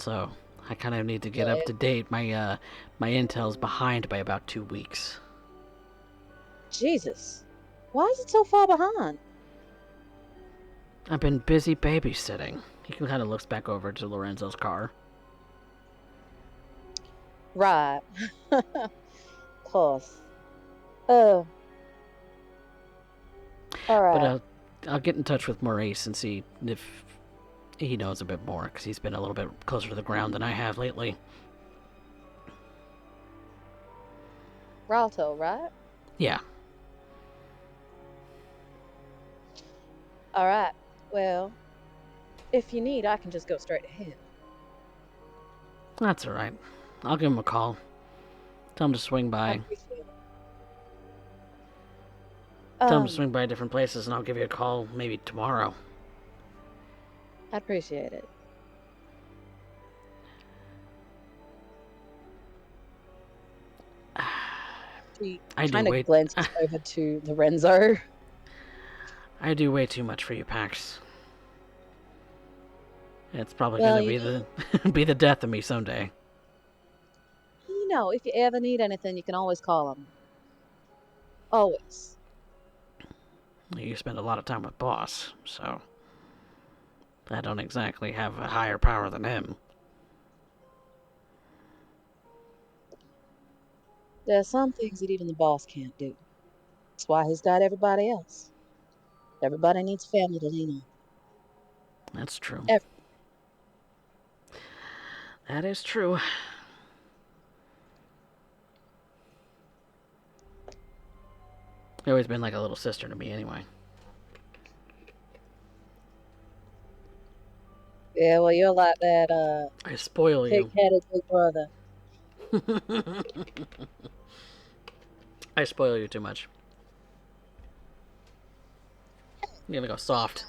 so I kind of need to get up Yeah. to date. My intel's behind by about 2 weeks. Jesus. Why is it so far behind? I've been busy babysitting. He kind of looks back over to Lorenzo's car. Right. Course. Uh, all But right. I'll get in touch with Maurice and see if he knows a bit more, because he's been a little bit closer to the ground than I have lately. Ralto, right? Yeah, All right. Well, if you need, I can just go straight ahead. that's alright. I'll give him a call. Tell him to swing I by. appreciate it. Tell him to swing by different places, and I'll give you a call maybe tomorrow. I appreciate it. She I do kind of way glances over to Lorenzo. I do way too much for you, Pax. It's probably Well, gonna be the be the death of me someday. if you ever need anything, you can always call him. Always. You spend a lot of time with Boss, so I don't exactly have a higher power than him. There are some things that even the boss can't do. That's why he's got everybody else. Everybody needs family to lean on. That's true. Every- That is true. You've always been like a little sister to me, anyway. Yeah, well, you're like that I spoil you. pig-headed big brother. I spoil you too much. You're gonna go soft.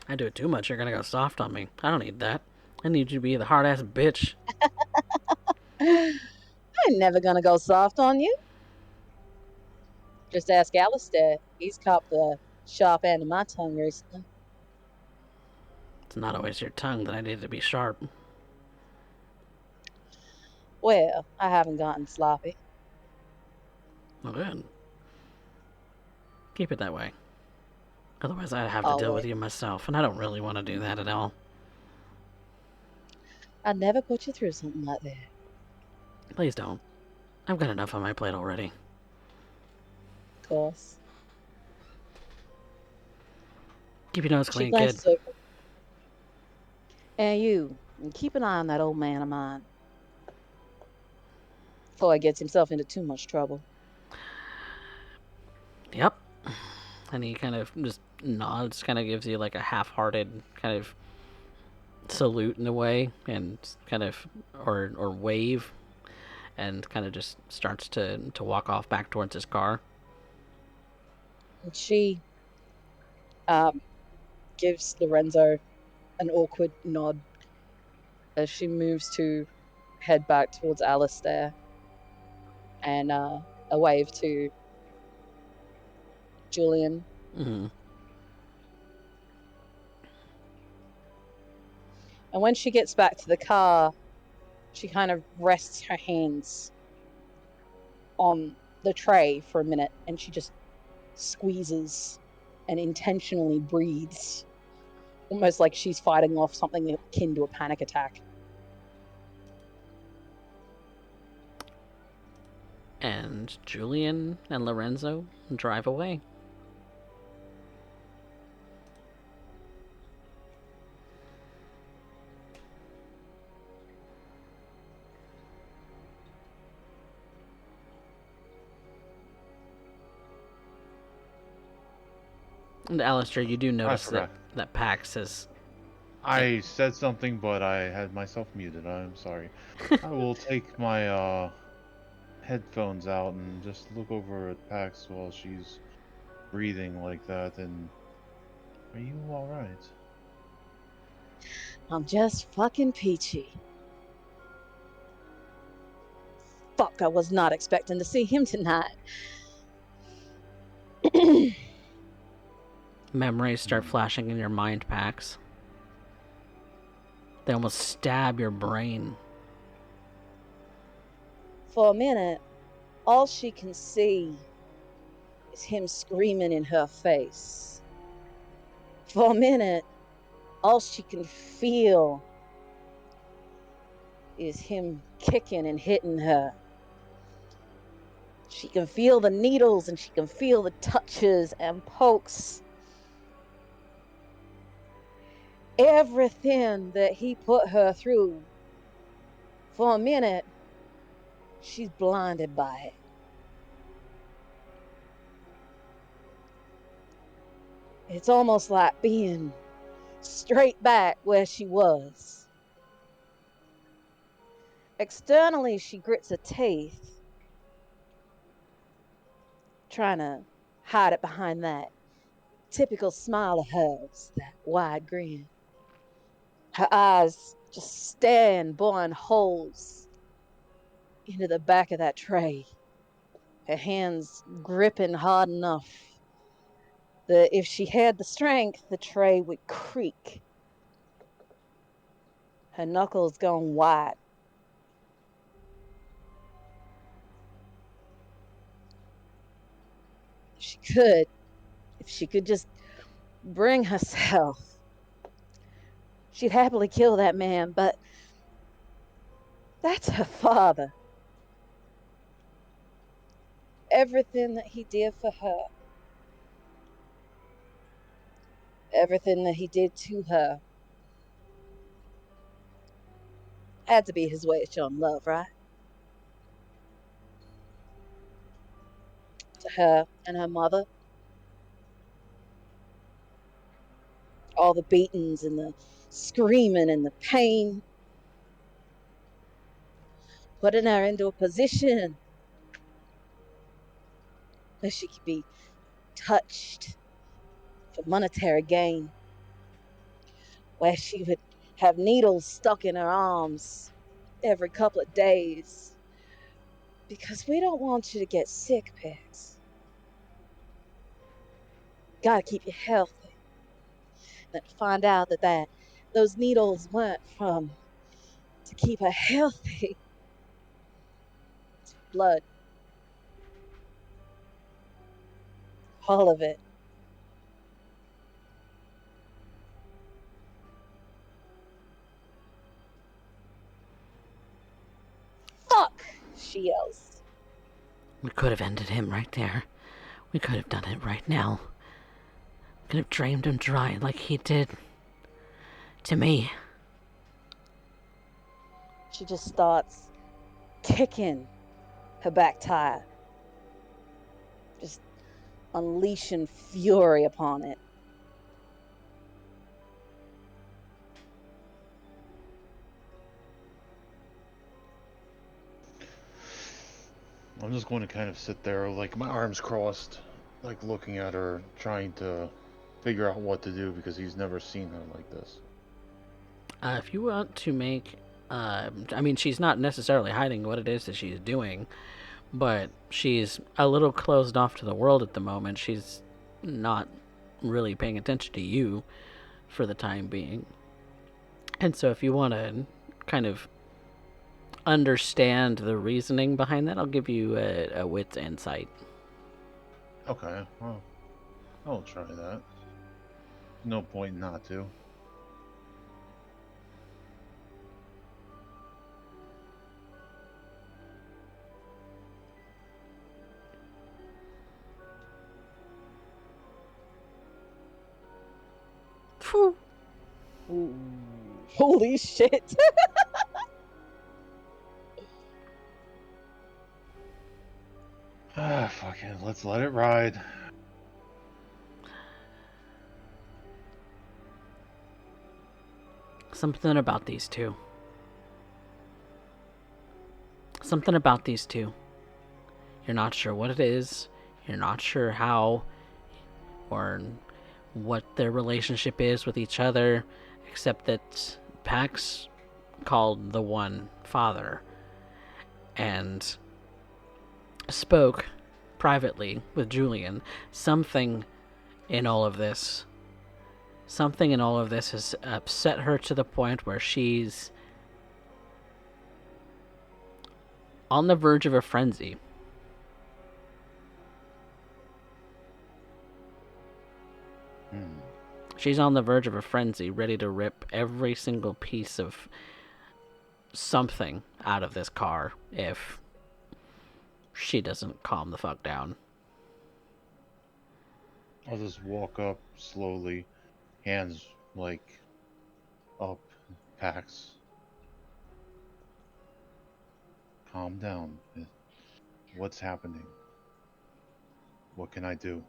I do it too much, you're gonna go soft on me. I don't need that. I need you to be the hard ass bitch. I'm never gonna go soft on you. Just ask Alistair. He's copped the sharp end of my tongue recently. It's not always your tongue that I need to be sharp. Well, I haven't gotten sloppy. Well, good. Keep it that way. Otherwise, I'd have to deal with Always. you myself, and I don't really want to do that at all. I'd never put you through something like that. Please don't. I've got enough on my plate already. Of course. Keep your nose She clean, kid. glances over. And you, keep an eye on that old man of mine before he gets himself into too much trouble. Yep. And he kind of just nods, kind of gives you like a half-hearted kind of salute in a way, and kind of or wave, and kind of just starts to walk off back towards his car. And she gives Lorenzo an awkward nod as she moves to head back towards Alistair, and a wave to Julian. Mm-hmm. And when she gets back to the car, she kind of rests her hands on the tray for a minute, and she just squeezes and intentionally breathes, almost like she's fighting off something akin to a panic attack. And Julian and Lorenzo drive away. And Alistair, you do notice that Pax has... I said something, but I had myself muted. I'm sorry. I will take my headphones out and just look over at Pax while she's breathing like that. And are you all right? I'm just fucking peachy. Fuck, I was not expecting to see him tonight. Memories start flashing in your mind, Pax. They almost stab your brain. For a minute, all she can see is him screaming in her face. For a minute, all she can feel is him kicking and hitting her. She can feel the needles and she can feel the touches and pokes. Everything that he put her through. For a minute, she's blinded by it. It's almost like being straight back where she was. Externally, she grits her teeth, trying to hide it behind that typical smile of hers, that wide grin. Her eyes just stand, boring holes into the back of that tray. Her hands gripping hard enough that if she had the strength, the tray would creak. Her knuckles gone white. If she could just bring herself, she'd happily kill that man, but that's her father. Everything that he did for her, everything that he did to her, had to be his way of showing love, right? To her and her mother. All the beatings and the screaming and the pain, putting her into a position where she could be touched for monetary gain, where she would have needles stuck in her arms every couple of days. Because we don't want you to get sick, Pix. Gotta keep you healthy. And find out that those needles weren't from to keep her healthy. It's blood. All of it. Fuck! She yells. We could have ended him right there. We could have done it right now. Could have drained him dry like he did to me. She just starts kicking her back tire, just unleashing fury upon it. I'm just going to kind of sit there, like my arms crossed, like looking at her, trying to figure out what to do because he's never seen her like this. If you want to make, I mean, she's not necessarily hiding what it is that she's doing, but she's a little closed off to the world at the moment. She's not really paying attention to you for the time being. And so if you want to kind of understand the reasoning behind that, I'll give you a wit's insight. Okay, well, I'll try that. No point not to. Phew. Ooh. Holy shit. Fuck it, let's let it ride. Something about these two. Something about these two. You're not sure what it is. You're not sure how or what their relationship is with each other, except that Pax called the one father and spoke privately with Julian. Something in all of this something in all of this has upset her to the point where she's on the verge of a frenzy. Hmm. She's on the verge of a frenzy, ready to rip every single piece of something out of this car if she doesn't calm the fuck down. I'll just walk up slowly, hands like up, Pax. Calm down. What's happening? What can I do?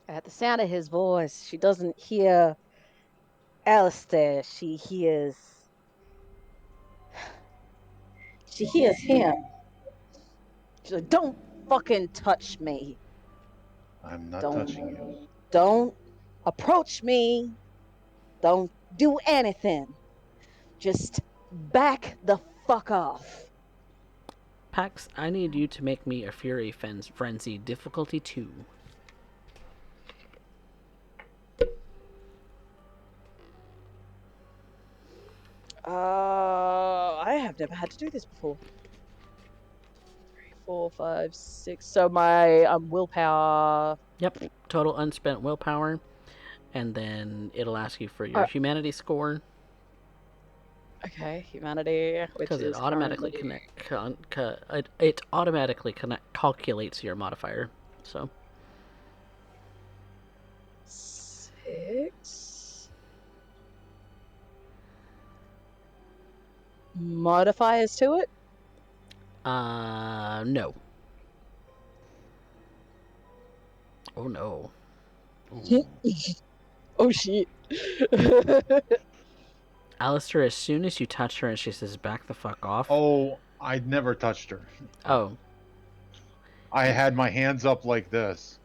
At the sound of his voice, she doesn't hear Alistair. She hears him. She's like, don't fucking touch me. I'm not Don't touching you. don't approach me. Don't do anything. Just back the fuck off. Pax, I need you to make me a Fury Frenzy difficulty 2. I have never had to do this before. 3, 4, 5, 6. So my willpower. Yep, total unspent willpower, and then it'll ask you for your humanity score. Okay, humanity, which Because it is automatically it automatically calculates your modifier. So 6 modifiers to it. No. Oh no. Oh shit. Alistair, as soon as you touch her and she says back the fuck off. Oh, I never touched her. Oh. I had my hands up like this.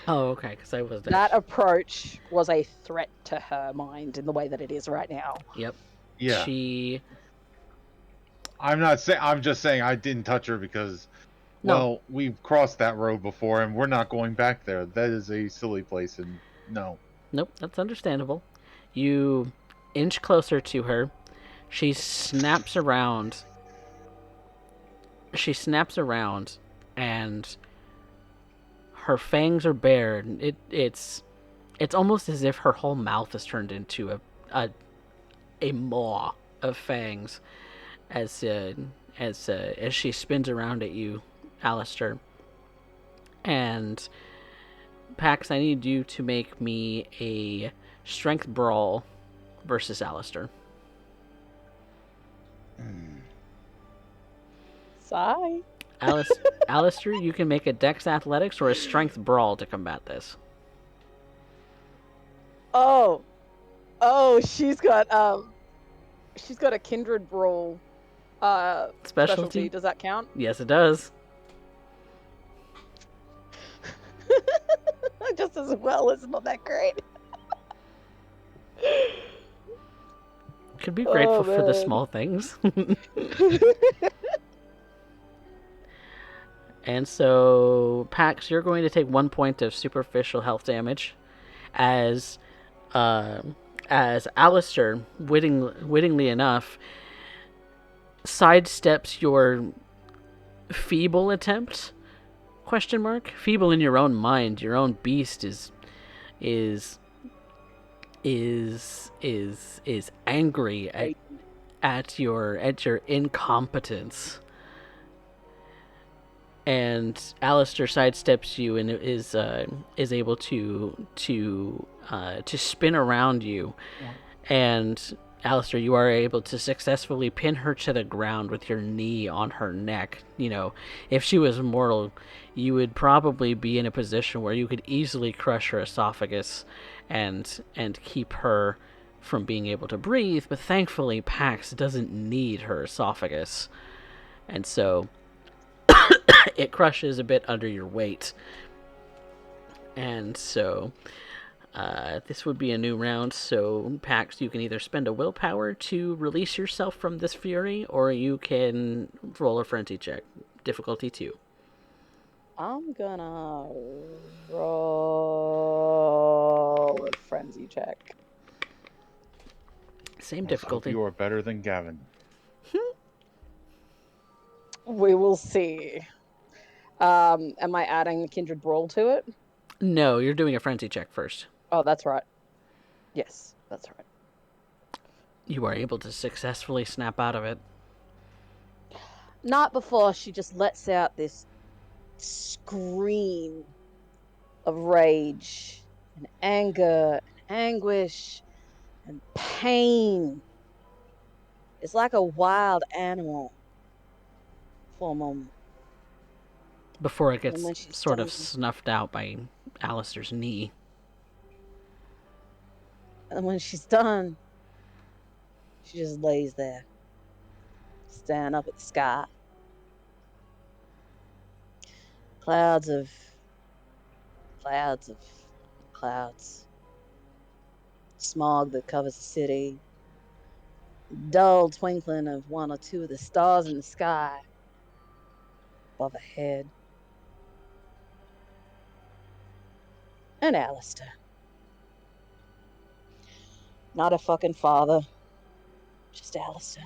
Oh, okay, because I was there. That approach was a threat to her mind in the way that it is right now. Yep. Yeah. I'm not saying. I'm just saying I didn't touch her because, well, we've crossed that road before, and we're not going back there. That is a silly place, and no. Nope, that's understandable. You inch closer to her. She snaps around. And her fangs are bared. It's almost as if her whole mouth is turned into a maw of fangs as she spins around at you, Alistair. And Pax, I need you to make me a strength brawl versus Alistair. Sigh. Alistair, you can make a Dex Athletics or a Strength Brawl to combat this. Oh, she's got a Kindred Brawl specialty. Does that count? Yes, it does. Just as well, it's not that great. Could be grateful for the small things. And so, Pax, you're going to take 1 point of superficial health damage as Alistair, wittingly enough, sidesteps your feeble attempt. ? Feeble in your own mind. Your own beast is angry at your incompetence. And Alistair sidesteps you and is able to spin around you. And Alistair, you are able to successfully pin her to the ground with your knee on her neck. You know, if she was mortal, you would probably be in a position where you could easily crush her esophagus and keep her from being able to breathe. But thankfully, Pax doesn't need her esophagus. And so it crushes a bit under your weight. And so this would be a new round. So Pax, you can either spend a willpower to release yourself from this fury, or you can roll a frenzy check. Difficulty 2. I'm gonna roll a frenzy check. Same Let's hope difficulty. you are better than Gavin. We will see. Am I adding the kindred brawl to it? No, you're doing a frenzy check first. Oh, that's right. Yes, that's right. You are able to successfully snap out of it. Not before she just lets out this scream of rage and anger and anguish and pain. It's like a wild animal for a moment. Before it And gets when she's sort of done, snuffed out by Alistair's knee. she just lays there, staring up at the sky. Clouds of clouds. Smog that covers the city. Dull twinkling of one or two of the stars in the sky above her head. And Alistair. Not a fucking father. Just Alistair.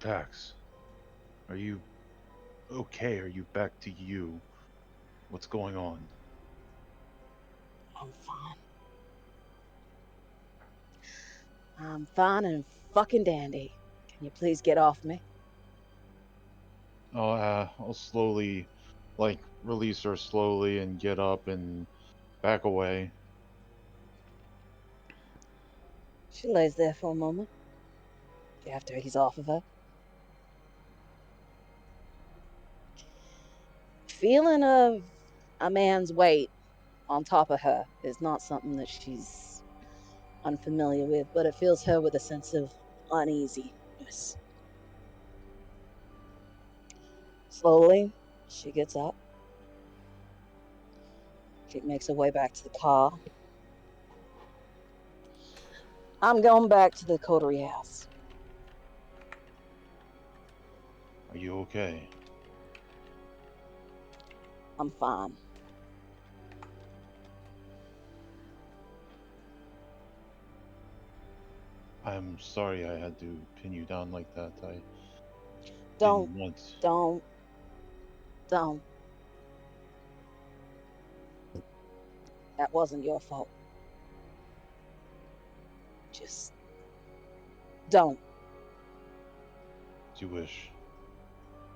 Pax, are you okay? Are you back to you? What's going on? I'm fine. I'm fine and fucking dandy. Can you please get off me? I'll slowly, like, release her slowly and get up and back away. She lays there for a moment after he's off of her. Feeling of a man's weight on top of her is not something that she's unfamiliar with, but it fills her with a sense of uneasiness. Slowly, she gets up. She makes her way back to the car. I'm going back to the coterie house. Are you okay? I'm fine. I'm sorry I had to pin you down like that. I Don't, didn't want. don't, don't. That wasn't your fault. Just don't. As you wish.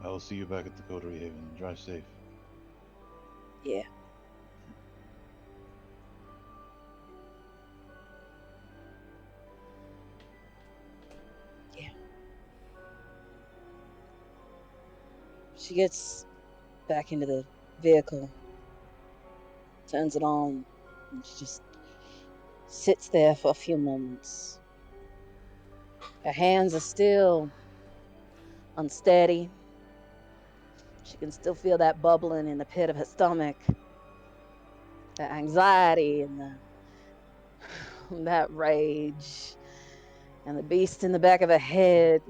I will see you back at the Coterie Haven. Drive safe. Yeah. Yeah. She gets back into the vehicle, turns it on, and she just sits there for a few moments. Her hands are still unsteady. She can still feel that bubbling in the pit of her stomach, that anxiety and that rage, and the beast in the back of her head.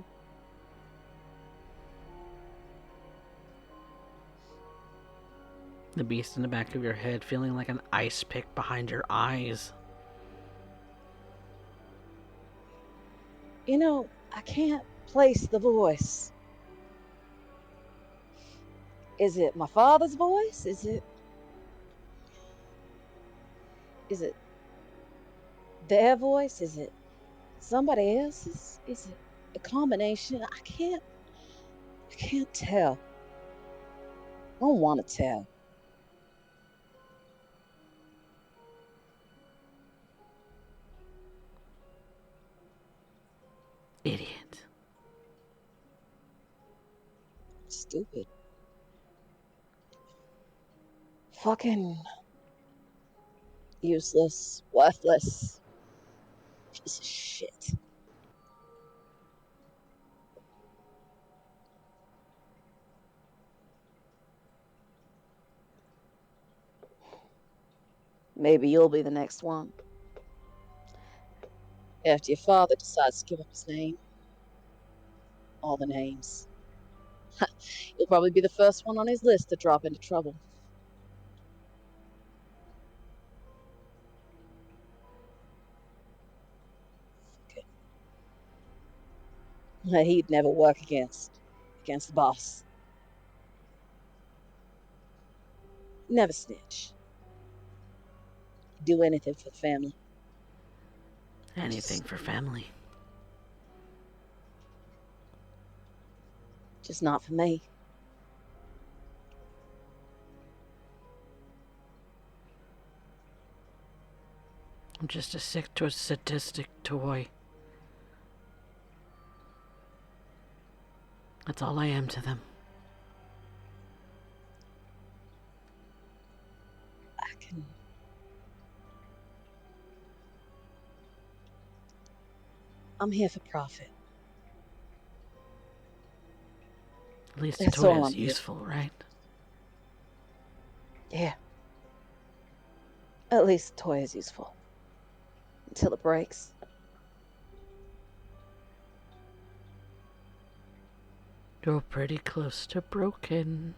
The beast in the back of your head feeling like an ice pick behind your eyes. You know, I can't place the voice. Is it my father's voice? Is it their voice? Is it somebody else's? Is it a combination? I can't tell. I don't want to tell. Idiot. Stupid. Fucking useless, worthless piece of shit. Maybe you'll be the next one. After your father decides to give up his name, all the names. You'll probably be the first one on his list to drop into trouble. He'd never work against the boss. Never snitch. Do anything for the family. Anything for family. Just not for me. I'm just a sick to a sadistic toy. That's all I am to them. I'm here for profit. At least the That's toy all is I'm here useful, right? Yeah. At least the toy is useful. Until it breaks. You're pretty close to broken.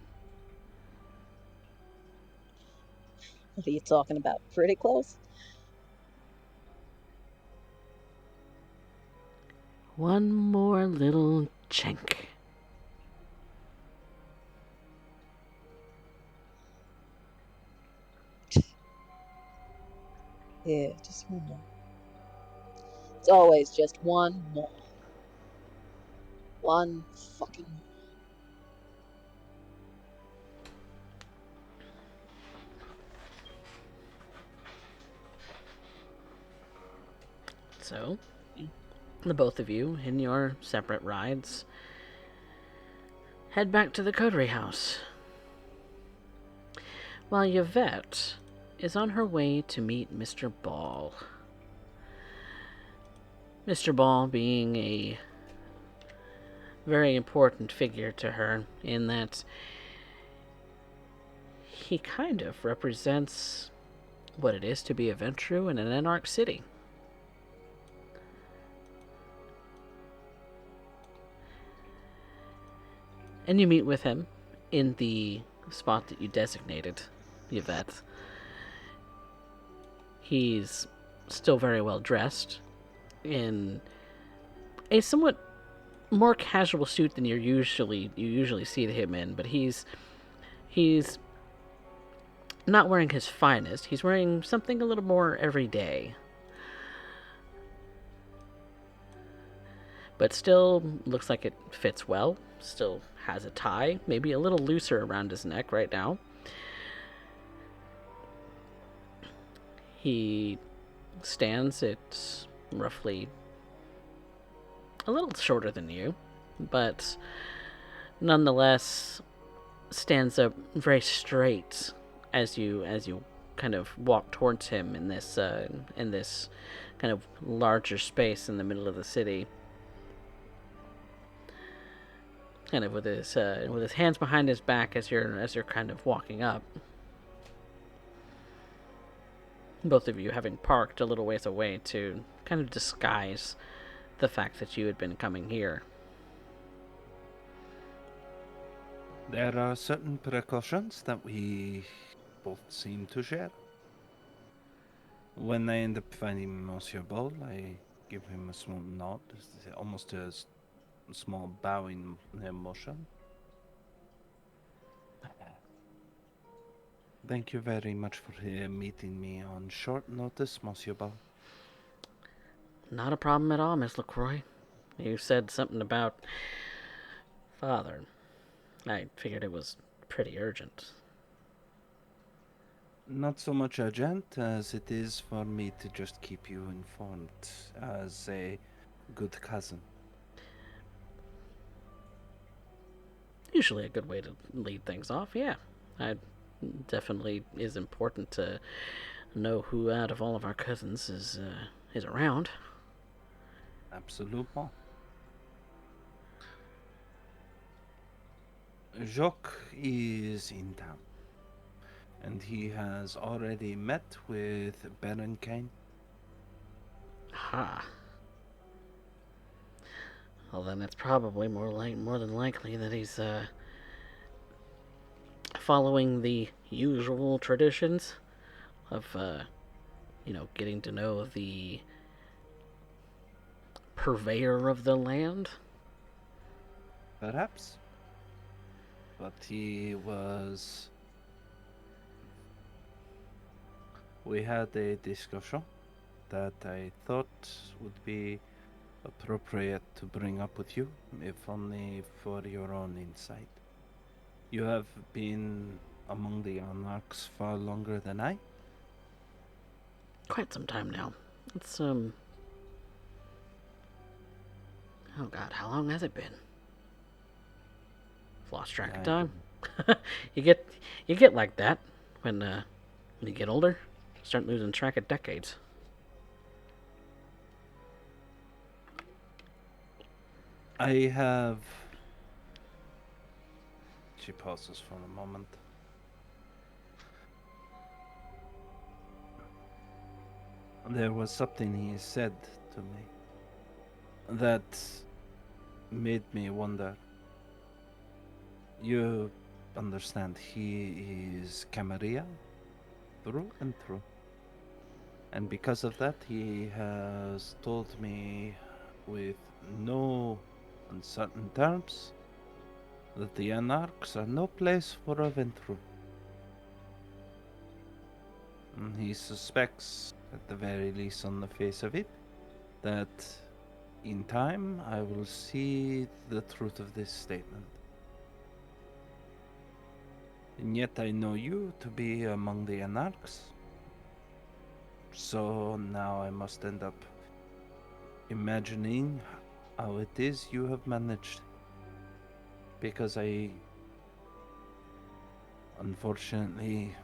What are you talking about? Pretty close? One more little chink. Yeah, just one more. It's always just one more. One fucking more. So, the both of you, in your separate rides, head back to the coterie house. While Yvette is on her way to meet Mr. Ball. Mr. Ball being a very important figure to her in that he kind of represents what it is to be a Ventru in an Anarch city. And you meet with him in the spot that you designated, Yvette. He's still very well dressed in a somewhat more casual suit than you usually see him in, but he's not wearing his finest. He's wearing something a little more everyday. But still looks like it fits well. Still has a tie, maybe a little looser around his neck right now. He stands at roughly a little shorter than you, but nonetheless stands up very straight as you kind of walk towards him in this kind of larger space in the middle of the city. Kind of with his hands behind his back as you're kind of walking up. Both of you having parked a little ways away to kind of disguise the fact that you had been coming here. There are certain precautions that we both seem to share. When I end up finding Monsieur Ball, I give him a small nod, almost a small bowing motion. Thank you very much for meeting me on short notice, Monsieur Ball. Not a problem at all, Miss LaCroix. You said something about father. I figured it was pretty urgent. Not so much urgent as it is for me to just keep you informed as a good cousin. Usually a good way to lead things off, yeah. I definitely is important to know who out of all of our cousins is around. Absolument. Jacques is in town, and he has already met with Baron Kane. Ha. Well, then it's probably more than likely that he's following the usual traditions of getting to know the purveyor of the land. Perhaps. But he was. We had a discussion that I thought would be appropriate to bring up with you, if only for your own insight. You have been among the Anarchs far longer than I. Quite some time now. It's oh god, how long has it been? Lost track of time. you get you get like that when you get older. Start losing track of decades. I have. She pauses for a moment. There was something he said to me that made me wonder. You understand, he is Camarilla through and through. And because of that, he has told me with no uncertain terms that the Anarchs are no place for a Ventru. And he suspects, at the very least on the face of it, that in time I will see the truth of this statement. And yet I know you to be among the Anarchs. So now I must end up imagining how it is you have managed. Because unfortunately,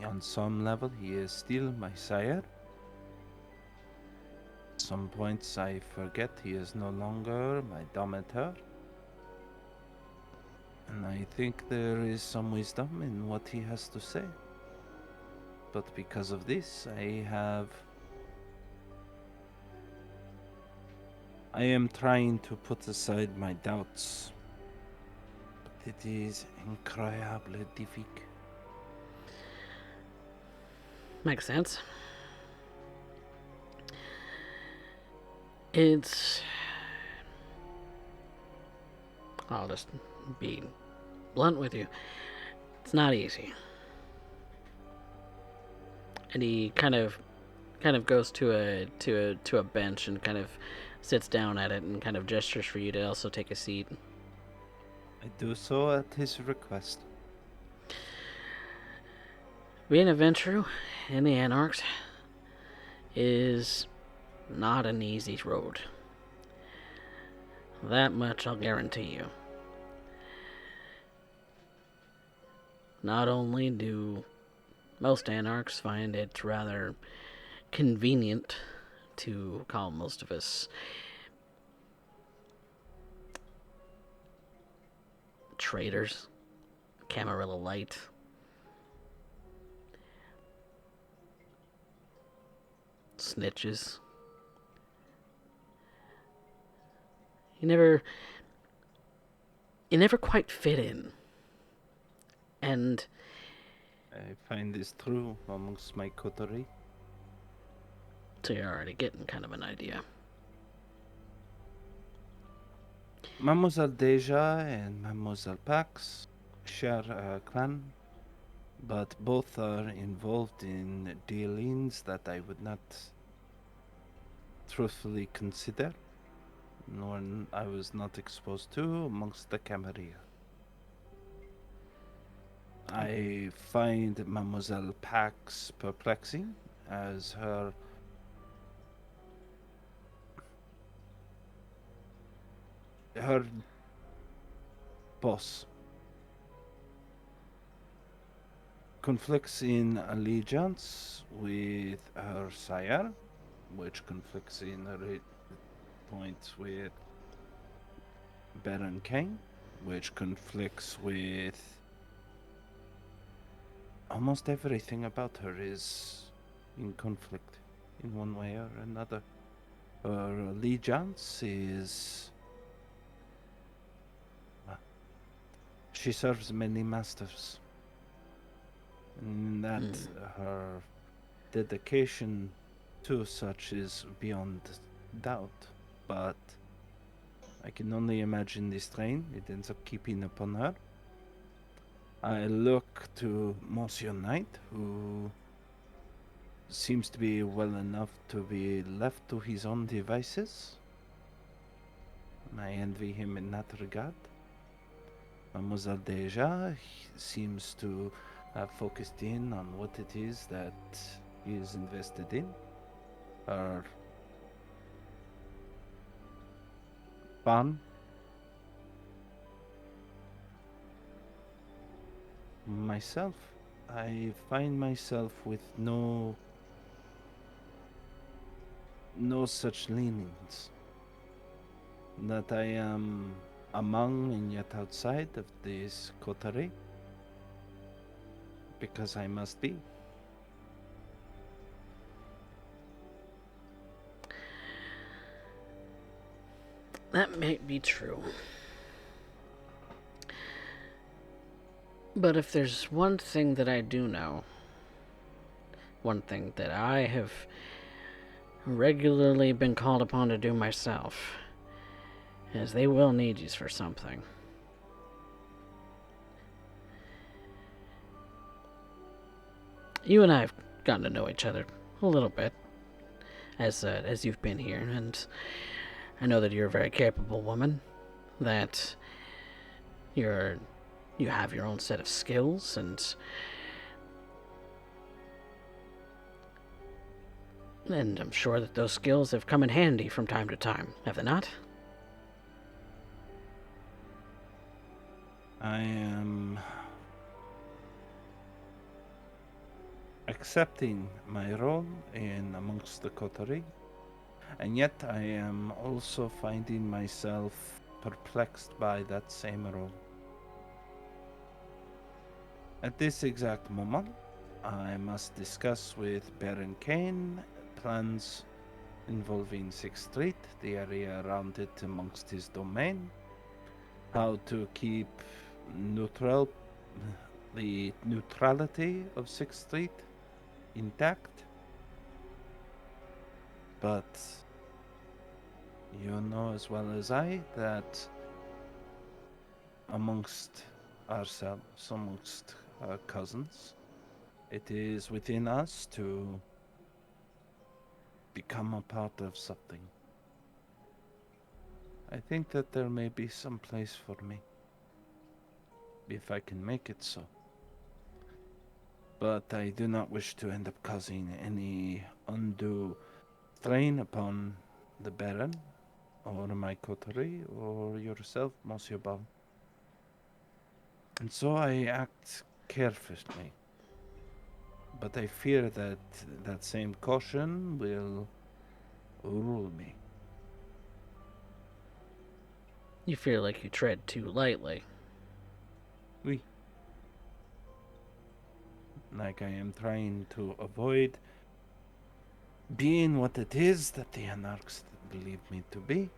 on some level, he is still my sire. Some points I forget he is no longer my dominator. And I think there is some wisdom in what he has to say. But because of this, I am trying to put aside my doubts. But it is incredibly difficult. Makes sense. It's. I'll just be blunt with you. It's not easy. And he kind of goes to a bench and kind of sits down at it and kind of gestures for you to also take a seat. I do so at his request. Being a Ventru in the Anarchs is not an easy road. That much I'll guarantee you. Not only do most Anarchs find it rather convenient to call most of us traitors, Camarilla Light, snitches. You never quite fit in. And I find this true amongst my coterie. so you're already getting kind of an idea. Mademoiselle Deja and Mademoiselle Pax share a clan, but both are involved in dealings that I would not truthfully consider, nor I was not exposed to amongst the Camarilla. I find Mademoiselle Pax perplexing, as her boss conflicts in allegiance with her sire, which conflicts in points with Baron Kane, which conflicts with almost everything about her is in conflict in one way or another. Her allegiance is She serves many masters, and that Hmm. her dedication to such is beyond doubt. But I can only imagine the strain it ends up keeping upon her. I look to Monsieur Knight, who seems to be well enough to be left to his own devices. I envy him in that regard. Mademoiselle Deja seems to have focused in on what it is that he is invested in. Her farm. Myself, I find myself with no such leanings. That I am among and yet outside of this coterie because I must be. That may be true. But if there's one thing that I do know, one thing that I have regularly been called upon to do myself, is they will need you for something. You and I have gotten to know each other a little bit as you've been here, and I know that you're a very capable woman. That you're you have your own set of skills, and I'm sure that those skills have come in handy from time to time, have they not? I am accepting my role in amongst the coterie, and yet I am also finding myself perplexed by that same role. At this exact moment, I must discuss with Baron Kane plans involving 6th Street, the area around it amongst his domain, how to keep neutral the neutrality of 6th Street intact. But you know as well as I that amongst ourselves, amongst our cousins, it is within us to become a part of something. I think that there may be some place for me, if I can make it so. But I do not wish to end up causing any undue strain upon the Baron, or my coterie, or yourself, Monsieur Ball. And so I act carefully. But I fear that that same caution will rule me. You feel like you tread too lightly. Oui. Like I am trying to avoid being what it is that the anarchs believe me to be.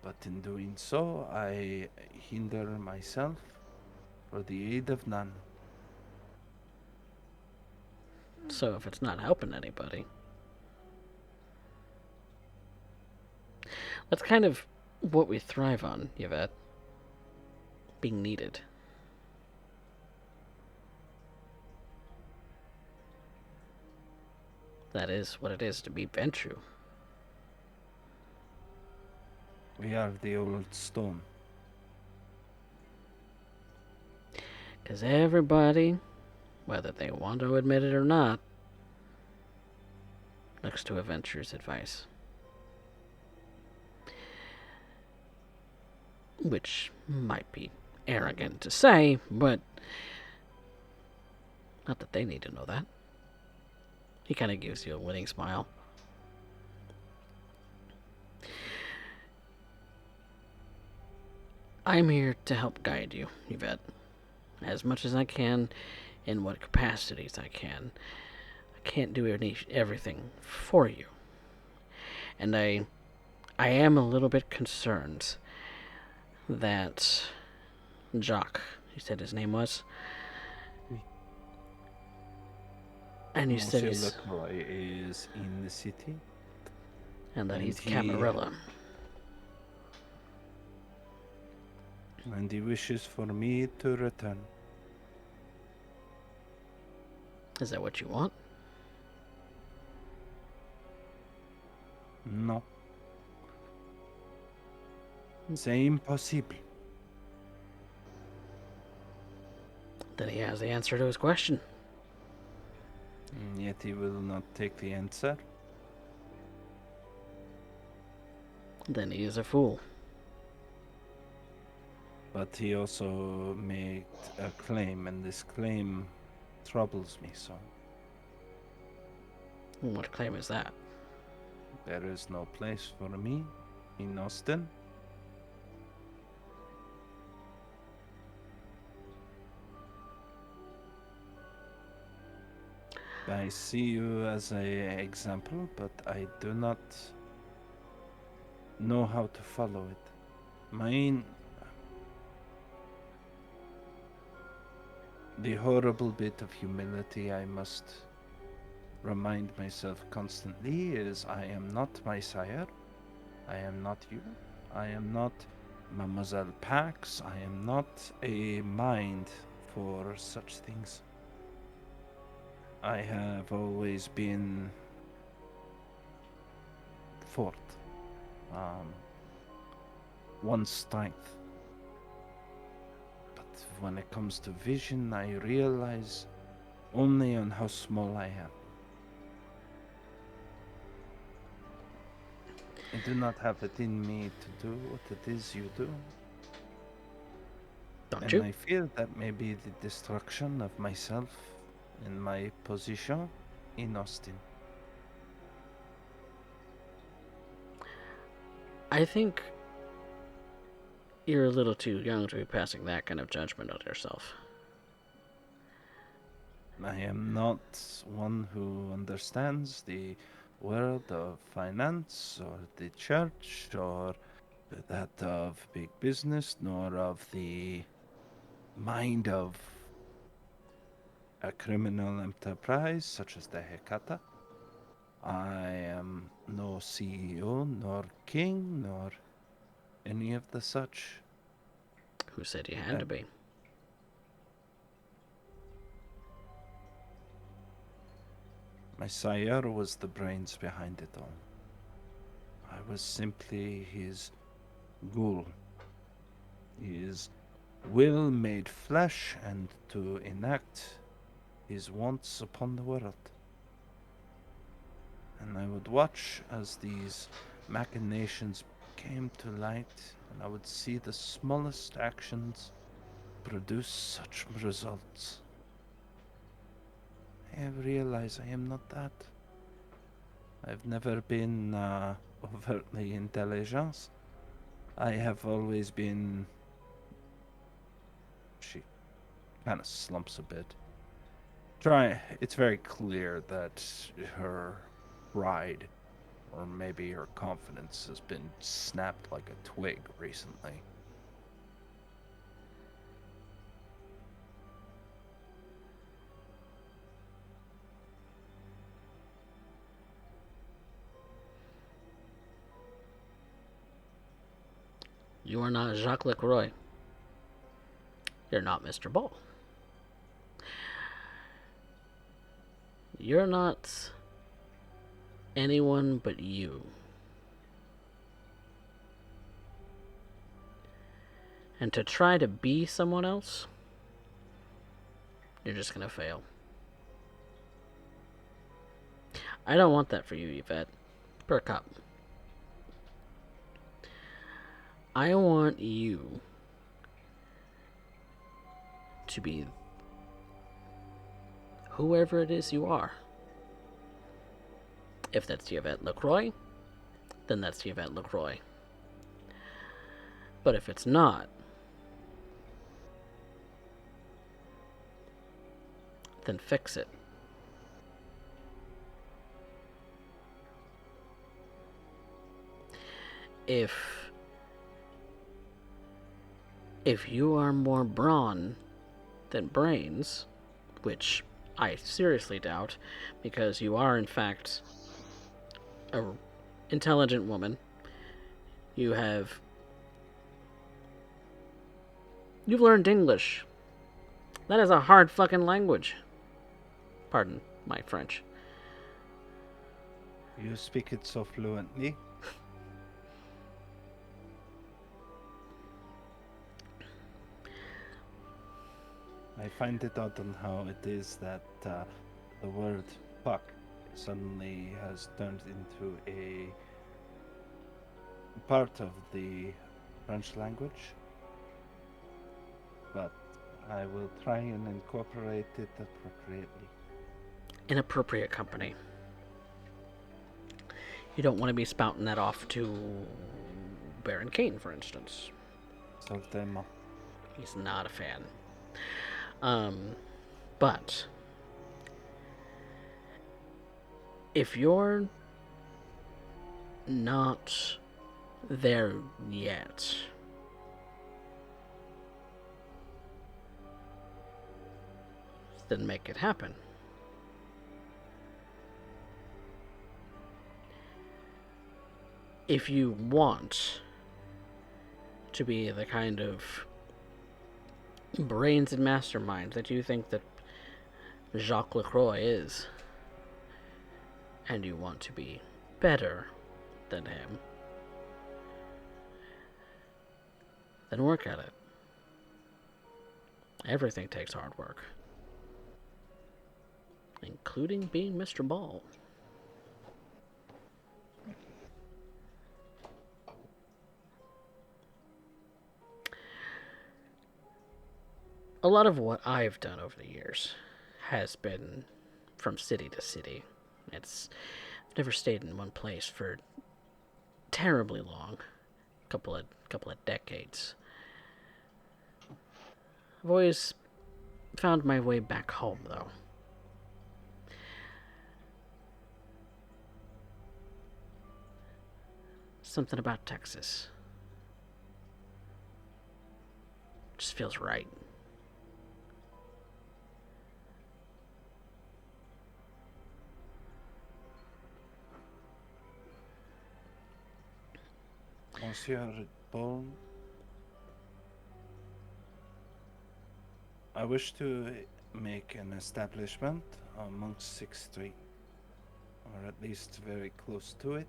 But in doing so, I hinder myself for the aid of none. So if it's not helping anybody, that's kind of what we thrive on, Yvette. Being needed. That is what it is to be Ventru. We are the old stone. Because everybody, whether they want to admit it or not, looks to a Ventru's advice. Which might be arrogant to say, but not that they need to know that. He kind of gives you a winning smile. I'm here to help guide you, Yvette, as much as I can, in what capacities I can. I can't do everything for you. And I am a little bit concerned that Jacques You said his name was? Oui. And you said Monsieur he's... Lacroix is in the city, And that and he's he Camarilla. wishes for me to return. Is that what you want? No. C'est impossible. Then he has the answer to his question. And yet he will not take the answer. Then he is a fool. But he also made a claim, and this claim troubles me so. What claim is that? There is no place for me in Austin. I see you as an example, but I do not know how to follow it. The horrible bit of humility I must remind myself constantly is I am not my sire. I am not you. I am not Mademoiselle Pax. I am not a mind for such things. I have always been fourth. One strength. But when it comes to vision, I realize only on how small I am. I do not have it in me to do what it is you do. Don't And you? I fear that may be the destruction of myself and my position in Austin. I think you're a little too young to be passing that kind of judgment on yourself. I am not one who understands the world of finance or the church or that of big business, nor of the mind of a criminal enterprise such as the Hecata. I am no CEO, nor king, nor any of the such. Who said you had to be? My sire was the brains behind it all. I was simply his ghoul, his will made flesh and to enact his wants upon the world. And I would watch as these machinations came to light, and I would see the smallest actions produce such results. I have realized I am not that. I've never been overtly intelligent. I have always been. She kind of slumps a bit. It's very clear that her pride, or maybe her confidence, has been snapped like a twig recently. You are not Jacques Lecroix. You're not Mr. Ball. You're not anyone but you. And to try to be someone else, you're just gonna fail. I don't want that for you, Yvette. Perk up. I want you to be whoever it is you are. If that's Yvette Lacroix, then that's Yvette Lacroix. But if it's not, then fix it. If you are more brawn than brains, which I seriously doubt, because you are, in fact, a intelligent woman. You've learned English. That is a hard fucking language. Pardon my French. You speak it so fluently. I find it odd on how it is that the word fuck suddenly has turned into a part of the French language. But I will try and incorporate it appropriately. Inappropriate company. You don't want to be spouting that off to Baron Kane, for instance. Certainement. He's not a fan. But if you're not there yet, then make it happen. If you want to be the kind of brains and mastermind that you think that Jacques Lacroix is, and you want to be better than him, then work at it. Everything takes hard work, including being Mr. Ball. A lot of what I've done over the years has been from city to city. I've never stayed in one place for terribly long, couple of decades. I've always found my way back home, though. Something about Texas just feels right. Monsieur Paul, I wish to make an establishment on 6th Street, or at least very close to it,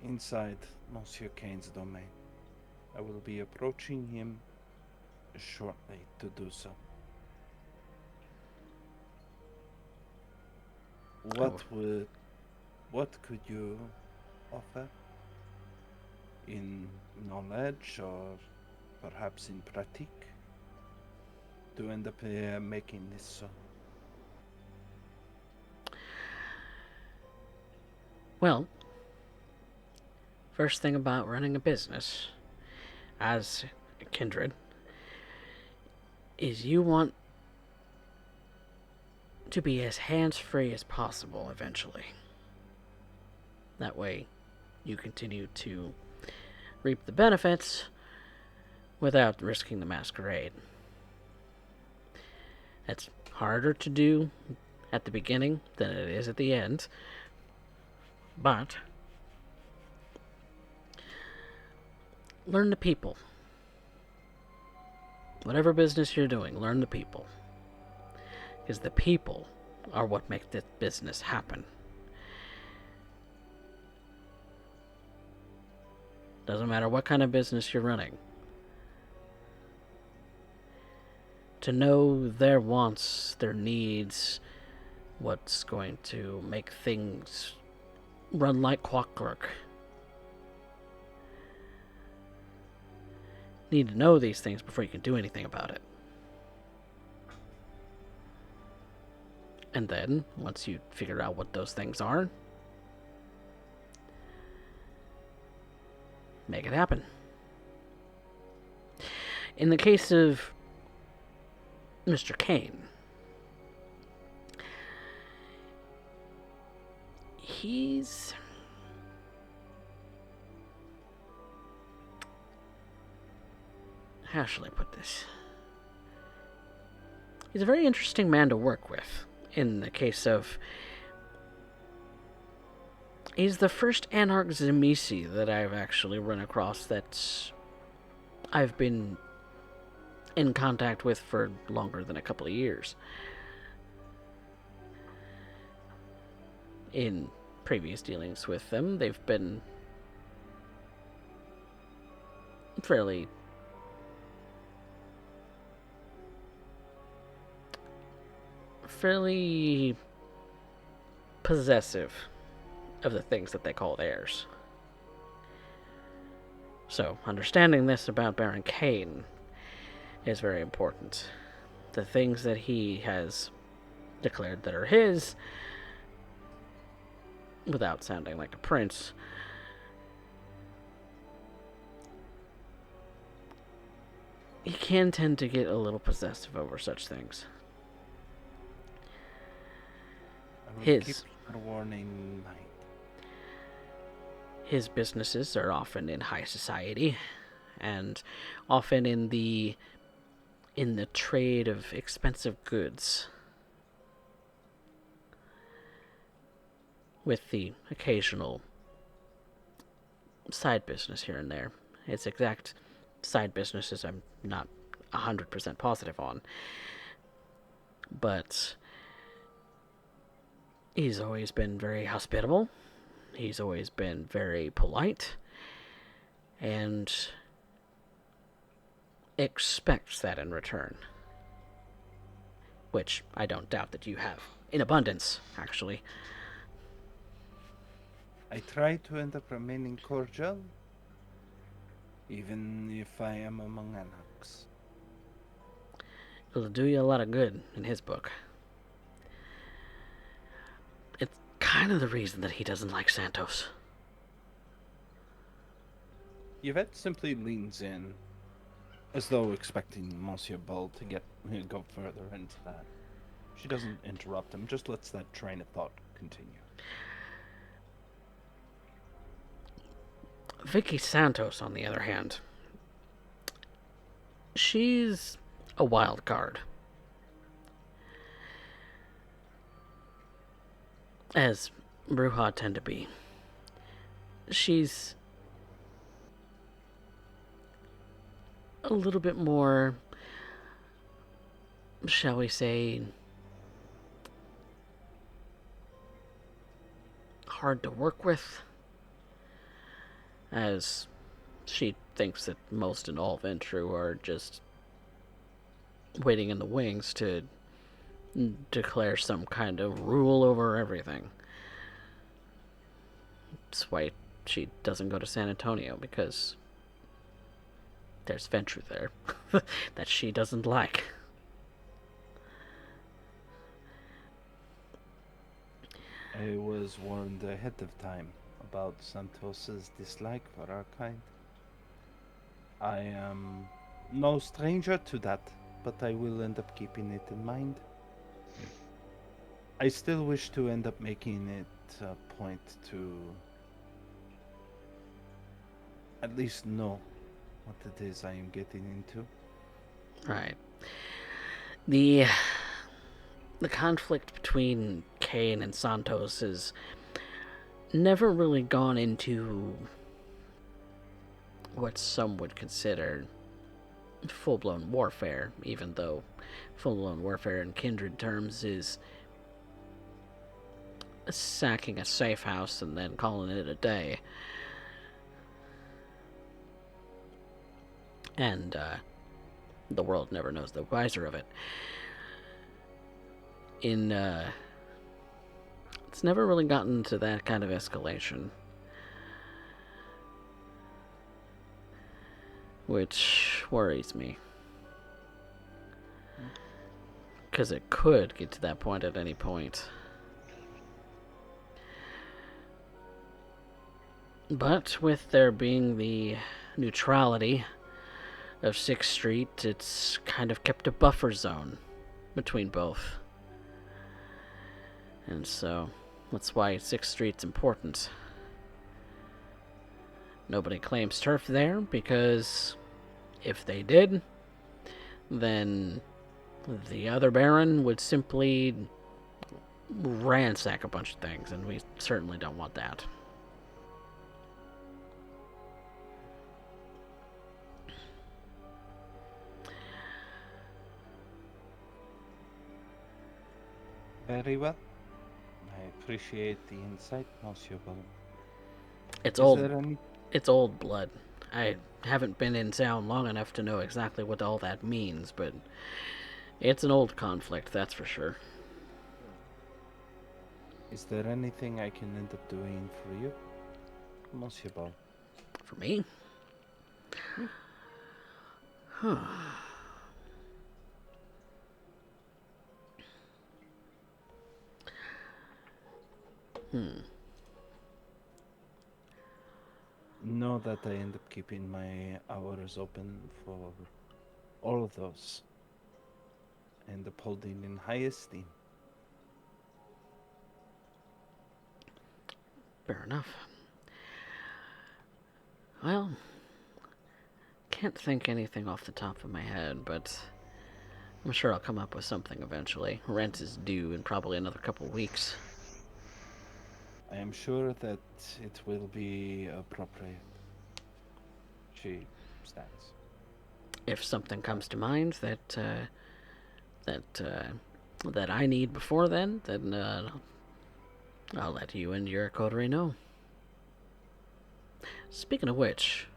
inside Monsieur Kane's domain. I will be approaching him shortly to do so. What could you offer in knowledge or perhaps in pratique to end up making this so? Well, first thing about running a business as a kindred is you want to be as hands-free as possible eventually. That way, you continue to reap the benefits without risking the masquerade. That's harder to do at the beginning than it is at the end, but learn the people. Whatever business you're doing, learn the people. Because the people are what make this business happen. Doesn't matter what kind of business you're running. To know their wants, their needs, what's going to make things run like clockwork. Need to know these things before you can do anything about it. And then, once you figure out what those things are, make it happen. In the case of Mr. Kane, he's how shall I put this? He's a very interesting man to work with. In the case of, he's the first Anarch Zemisi that I've actually run across that I've been in contact with for longer than a couple of years. In previous dealings with them, they've been fairly possessive of the things that they call theirs. So, understanding this about Baron Kane is very important. The things that he has declared that are his, without sounding like a prince, he can tend to get a little possessive over such things. I will His keep your warning in mind. His businesses are often in high society, and often in the trade of expensive goods, with the occasional side business here and there. Its exact side businesses I'm not 100% positive on, but he's always been very hospitable. He's always been very polite, and expects that in return. Which I don't doubt that you have. In abundance, actually. I try to end up remaining cordial, even if I am among anarchs. It'll do you a lot of good in his book. It's kind of the reason that he doesn't like Santos. Yvette simply leans in, as though expecting Monsieur Bull to go further into that. She doesn't interrupt him, just lets that train of thought continue. Vicky Santos, on the other hand, she's a wild card. As Bruja tend to be. She's a little bit more, shall we say, hard to work with, as she thinks that most and all Ventru are just waiting in the wings to declare some kind of rule over everything. That's why she doesn't go to San Antonio, because there's Ventru there that she doesn't like. I was warned ahead of time about Santos's dislike for our kind. I am no stranger to that, but I will end up keeping it in mind. I still wish to end up making it a point to at least know what it is I am getting into. Right. The conflict between Kane and Santos has never really gone into what some would consider full-blown warfare, even though full-blown warfare in kindred terms is sacking a safe house and then calling it a day. And the world never knows the wiser of it. It's never really gotten to that kind of escalation, which worries me, because it could get to that point at any point. But with there being the neutrality of 6th Street, it's kind of kept a buffer zone between both. And so, that's why 6th Street's important. Nobody claims turf there, because if they did, then The other Baron would simply ransack a bunch of things, and we certainly don't want that. Very well. I appreciate the insight, Monsieur Bone. It's Is old. there any? It's old blood. I haven't been in town long enough to know exactly what all that means, but it's an old conflict, that's for sure. Is there anything I can end up doing for you, Monsieur Bone? For me? Hmm. Huh. Know that I end up keeping my hours open for all of those. End up holding in high esteem. Fair enough. Well, can't think anything off the top of my head, but I'm sure I'll come up with something eventually. Rent is due in probably another couple weeks. I am sure that it will be appropriate. She stands. If something comes to mind that that I need before then I'll let you and your coterie know. Speaking of which,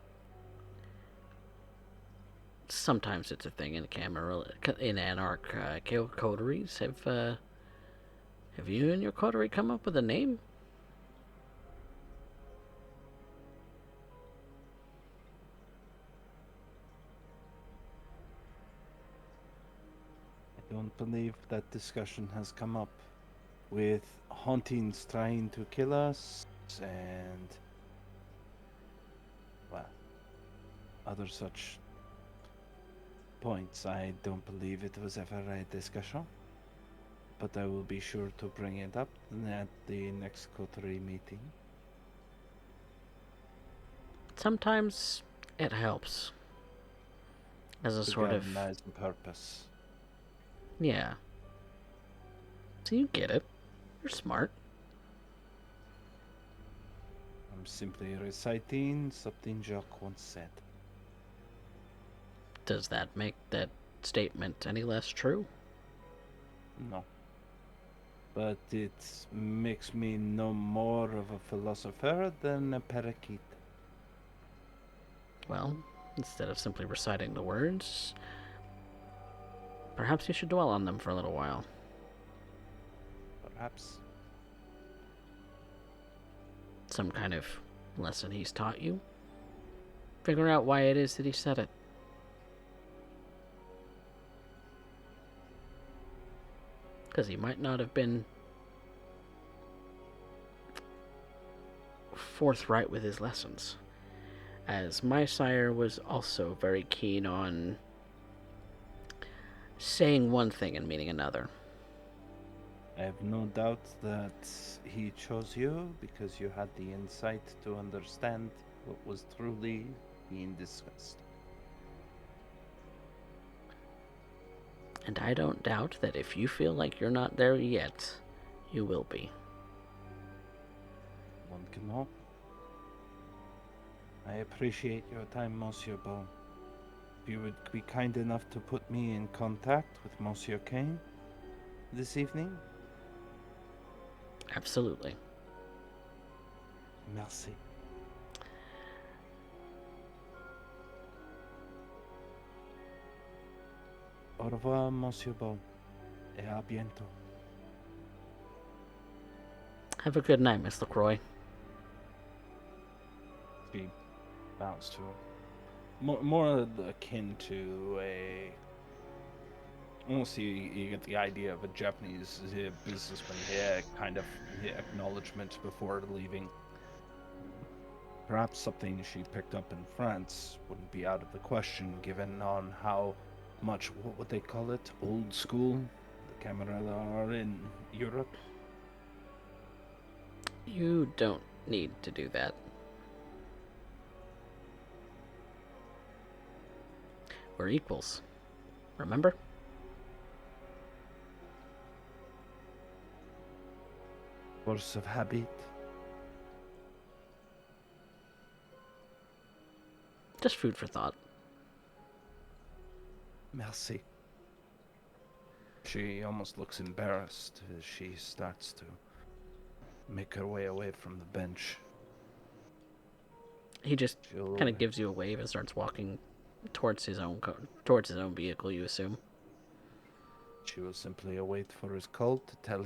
sometimes it's a thing in Anarch coteries. Have you and your coterie come up with a name? I don't believe that discussion has come up with hauntings trying to kill us and, well, other such points. I don't believe it was ever a discussion, but I will be sure to bring it up at the next coterie meeting. Sometimes it helps as a To sort of galvanize the purpose. yeah. So you get it. You're smart. I'm simply reciting something Jacques once said. Does that make that statement any less true? No. But it makes me no more of a philosopher than a parakeet. Well, instead of simply reciting the words, perhaps you should dwell on them for a little while. Perhaps. Some kind of lesson he's taught you. Figure out why it is that he said it. Because he might not have been forthright with his lessons. As my sire was also very keen on saying one thing and meaning another. I have no doubt that he chose you because you had the insight to understand what was truly being discussed. And I don't doubt that if you feel like you're not there yet, you will be. One can hope. I appreciate your time, Monsieur Bone. If you would be kind enough to put me in contact with Monsieur Kane this evening. Absolutely. Merci. Au revoir, Monsieur Bone, et à bientôt. Have a good night, Miss LaCroix. She bows to him. More akin to a. Almost you get the idea of a Japanese businessman here, kind of acknowledgement before leaving. Perhaps something she picked up in France wouldn't be out of the question, given on how much, what would they call it, old school the Camarilla are in Europe. You don't need to do that. We're equals. Remember? Force of habit. Just food for thought. Merci. She almost looks embarrassed as she starts to make her way away from the bench. He just She'll kind of gives you a wave and starts walking towards his own vehicle. You assume. She will simply await for his call to tell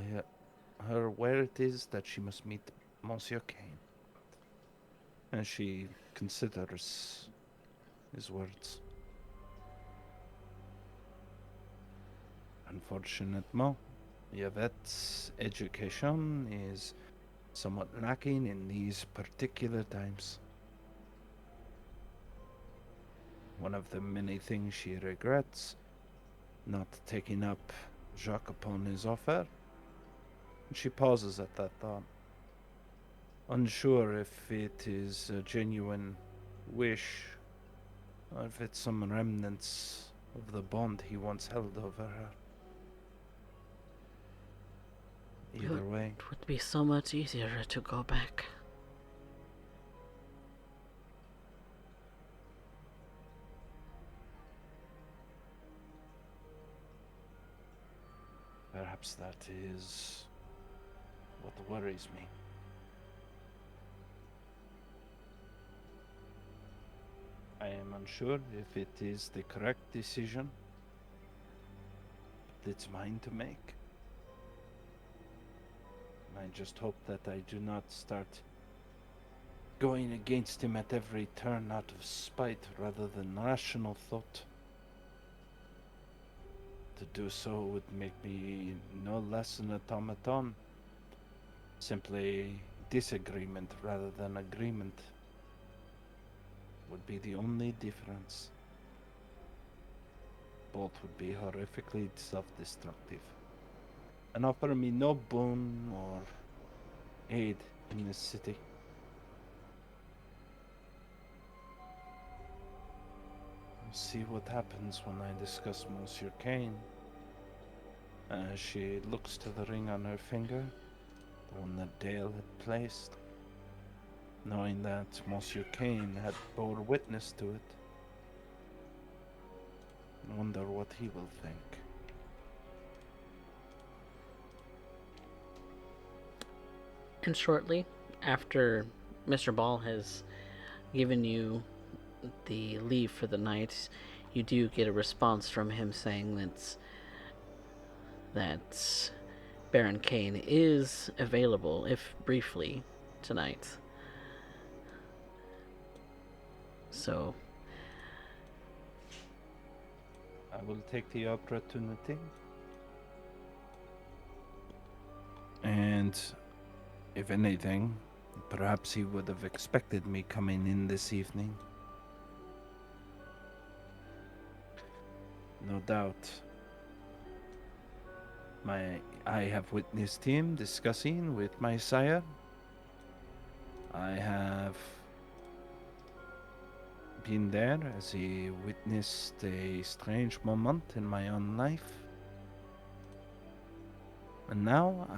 her where it is that she must meet Monsieur Kane. And she considers his words. Unfortunately, Yvette's education is somewhat lacking in these particular times. One of the many things she regrets, not taking up Jacques upon his offer. She pauses at that thought, unsure if it is a genuine wish or if it's some remnants of the bond he once held over her. Either way, It would be so much easier to go back. perhaps that is what worries me. I am unsure if it is the correct decision, but it's mine to make. I just hope that I do not start going against him at every turn out of spite rather than rational thought. To do so would make me no less an automaton, simply disagreement rather than agreement would be the only difference. Both would be horrifically self-destructive and offer me no boon or aid in this city. We'll see what happens when I discuss Monsieur Kane. As she looks to the ring on her finger, the one that Dale had placed, knowing that Monsieur Kane had bore witness to it. I wonder what he will think. And shortly after Mr. Ball has given you the leave for the night, you do get a response from him saying that Baron Kane is available, if briefly, tonight. So I will take the opportunity. And if anything, perhaps he would have expected me coming in this evening. No doubt. I have witnessed him discussing with my sire. I have been there as he witnessed a strange moment in my own life. And now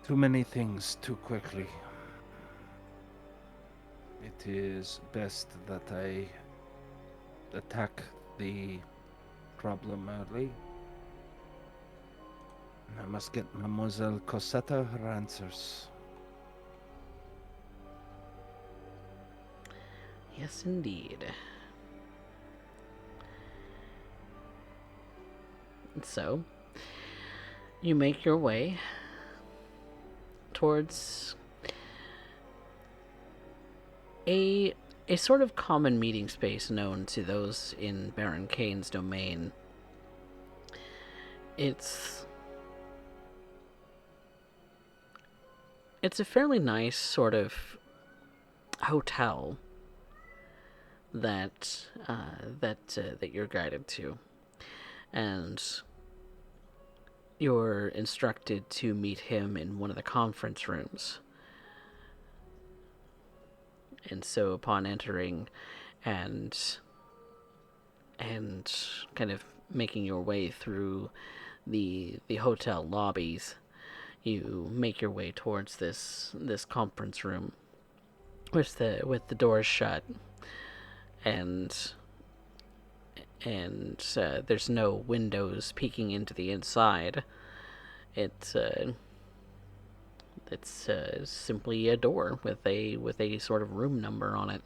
too many things too quickly. It is best that I attack the problem early. I must get Mademoiselle Cosetta her answers. yes, indeed. So you make your way towards a sort of common meeting space known to those in Baron Kane's domain. It's a fairly nice sort of hotel that that you're guided to, and you're instructed to meet him in one of the conference rooms. And so upon entering and kind of making your way through the hotel lobbies, you make your way towards this conference room with the doors shut, and there's no windows peeking into the inside. It's simply a door with a sort of room number on it.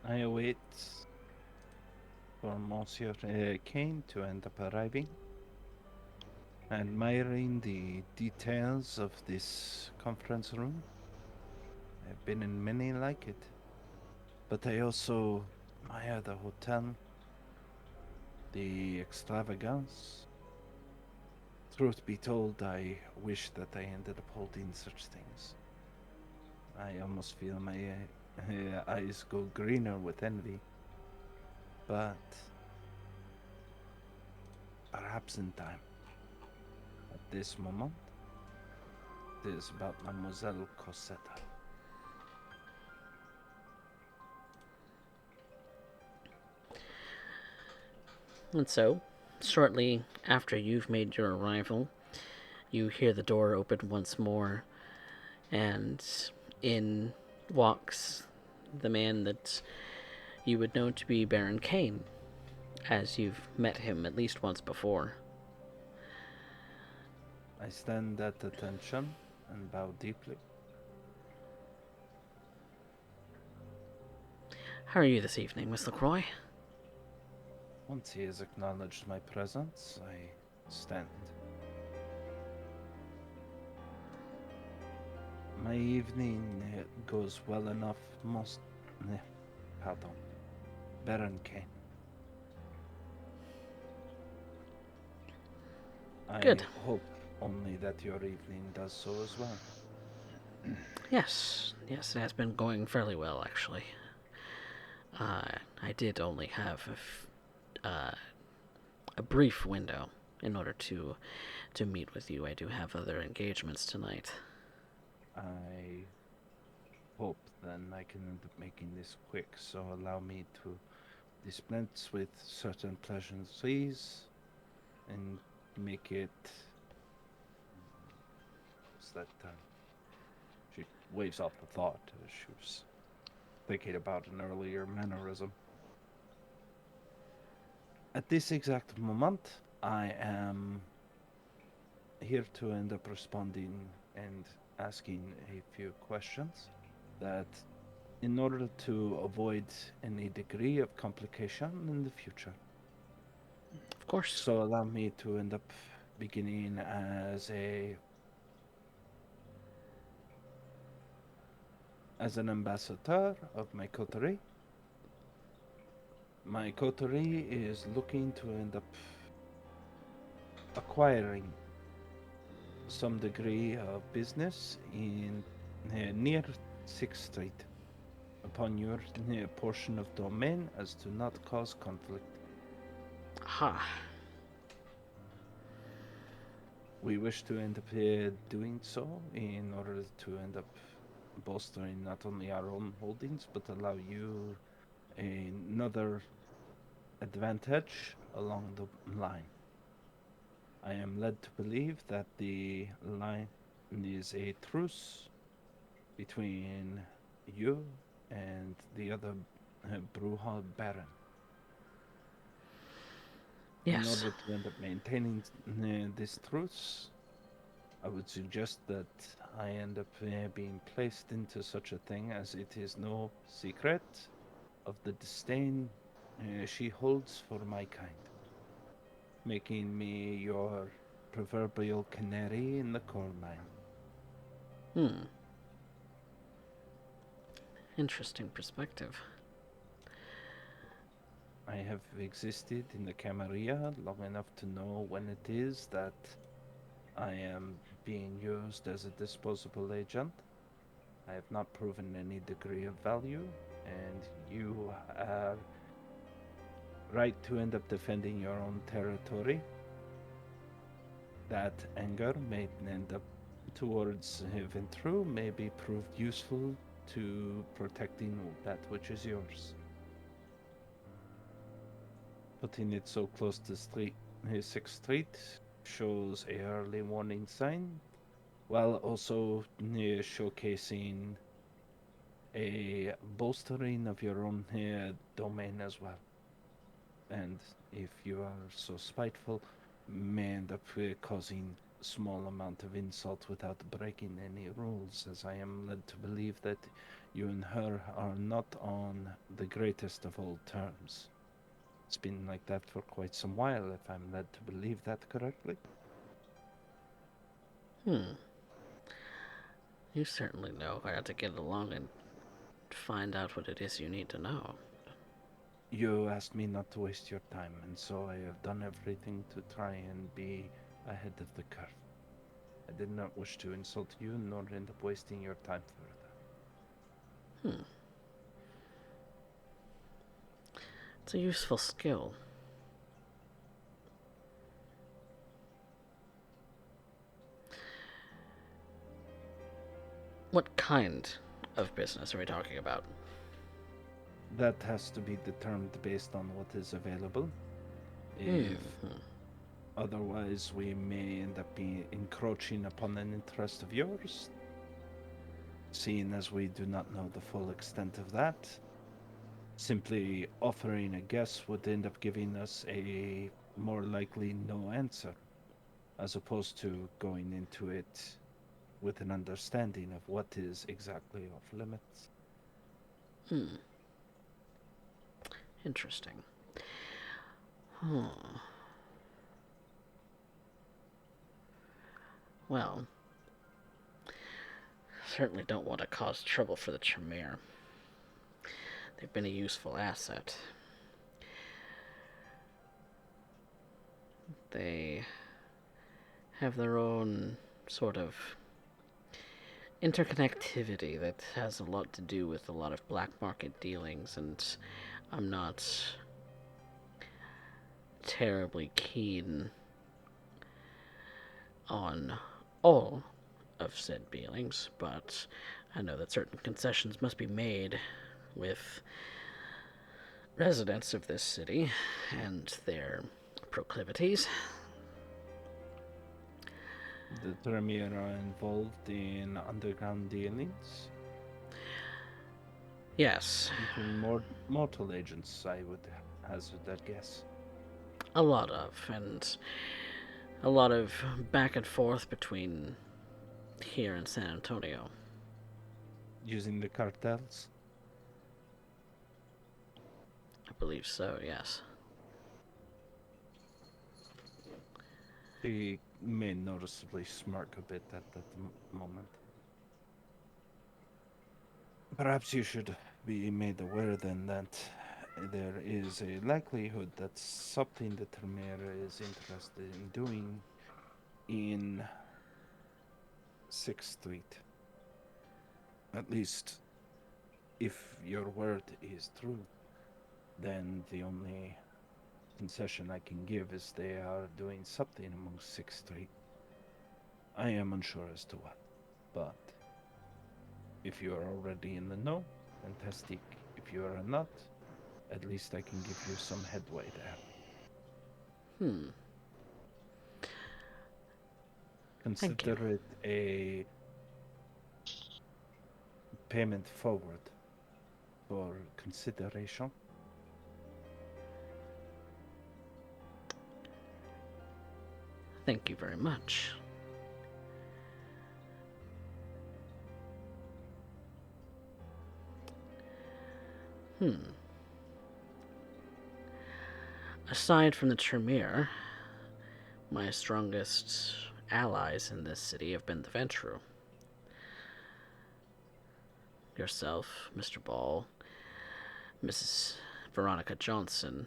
I await for Monsieur Kane to end up arriving, admiring the details of this conference room. I've been in many like it, but I also admire the hotel, the extravagance. Truth be told, I wish that I ended up holding such things. I almost feel my eyes go greener with envy. But perhaps in time. At this moment, it is about Mademoiselle Cosetta. And so, shortly after you've made your arrival, you hear the door open once more, and in walks the man that you would know to be Baron Kane, as you've met him at least once before. I stand at attention and bow deeply. How are you this evening, Miss LaCroix? Once he has acknowledged my presence, I stand. My evening goes well enough, most. Pardon. Baron Kane. Good. I hope only that your evening does so as well. Yes, it has been going fairly well, actually. I did only have a brief window in order to meet with you. I do have other engagements tonight. I hope then I can end up making this quick, so allow me to dispense with certain pleasantries and make it. What's that term? She waves off the thought as she was thinking about an earlier mannerism. At this exact moment, I am here to end up responding and asking a few questions that in order to avoid any degree of complication in the future. Of course. So allow me to end up beginning as an ambassador of my coterie. My coterie is looking to end up acquiring some degree of business in near 6th Street upon your portion of domain as to not cause conflict. Ha. We wish to end up doing so in order to end up bolstering not only our own holdings but allow you another advantage along the line. I am led to believe that the line is a truce between you and the other Bruja Baron. In Yes. order to end up maintaining this truce, I would suggest that I end up being placed into such a thing as it is no secret of the disdain she holds for my kind, making me your proverbial canary in the coal mine. Interesting perspective. I have existed in the Camarilla long enough to know when it is that I am being used as a disposable agent. I have not proven any degree of value, and you are right to end up defending your own territory. That anger may end up towards Ventru may be proved useful to protecting that which is yours. Putting it so close to Sixth Street shows a early warning sign, while also showcasing a bolstering of your own domain as well. And if you are so spiteful, may end up causing small amount of insult without breaking any rules, as I am led to believe that you and her are not on the greatest of all terms. It's been like that for quite some while, if I'm led to believe that correctly. You certainly know how to get along and find out what it is you need to know. You asked me not to waste your time, and so I have done everything to try and be ahead of the curve. I did not wish to insult you, nor end up wasting your time further. It's a useful skill. What kind of business are we talking about? That has to be determined based on what is available. If otherwise, we may end up encroaching upon an interest of yours, seeing as we do not know the full extent of that. Simply offering a guess would end up giving us a more likely no answer, as opposed to going into it with an understanding of what is exactly off limits. Interesting. Well, certainly don't want to cause trouble for the Tremere. They've been a useful asset. They have their own sort of interconnectivity that has a lot to do with a lot of black market dealings, and I'm not terribly keen on all of said dealings, but I know that certain concessions must be made with residents of this city and their proclivities. The Tremere are involved in underground dealings Yes, between mortal agents, I would hazard that guess. a lot of, and a lot of back and forth between here and San Antonio. Using the cartels. I believe so, yes. He may noticeably smirk a bit at that moment. Perhaps you should be made aware then that there is a likelihood that something that Tremere is interested in doing in 6th Street. At least, if your word is true, then the only concession I can give is they are doing something among 6th Street. I am unsure as to what, but if you are already in the know, fantastic. If you are not, at least I can give you some headway there. Thank you. Consider it a payment forward for consideration. Thank you very much. Aside from the Tremere, my strongest allies in this city have been the Ventru. Yourself, Mr. Ball, Mrs. Veronica Johnson,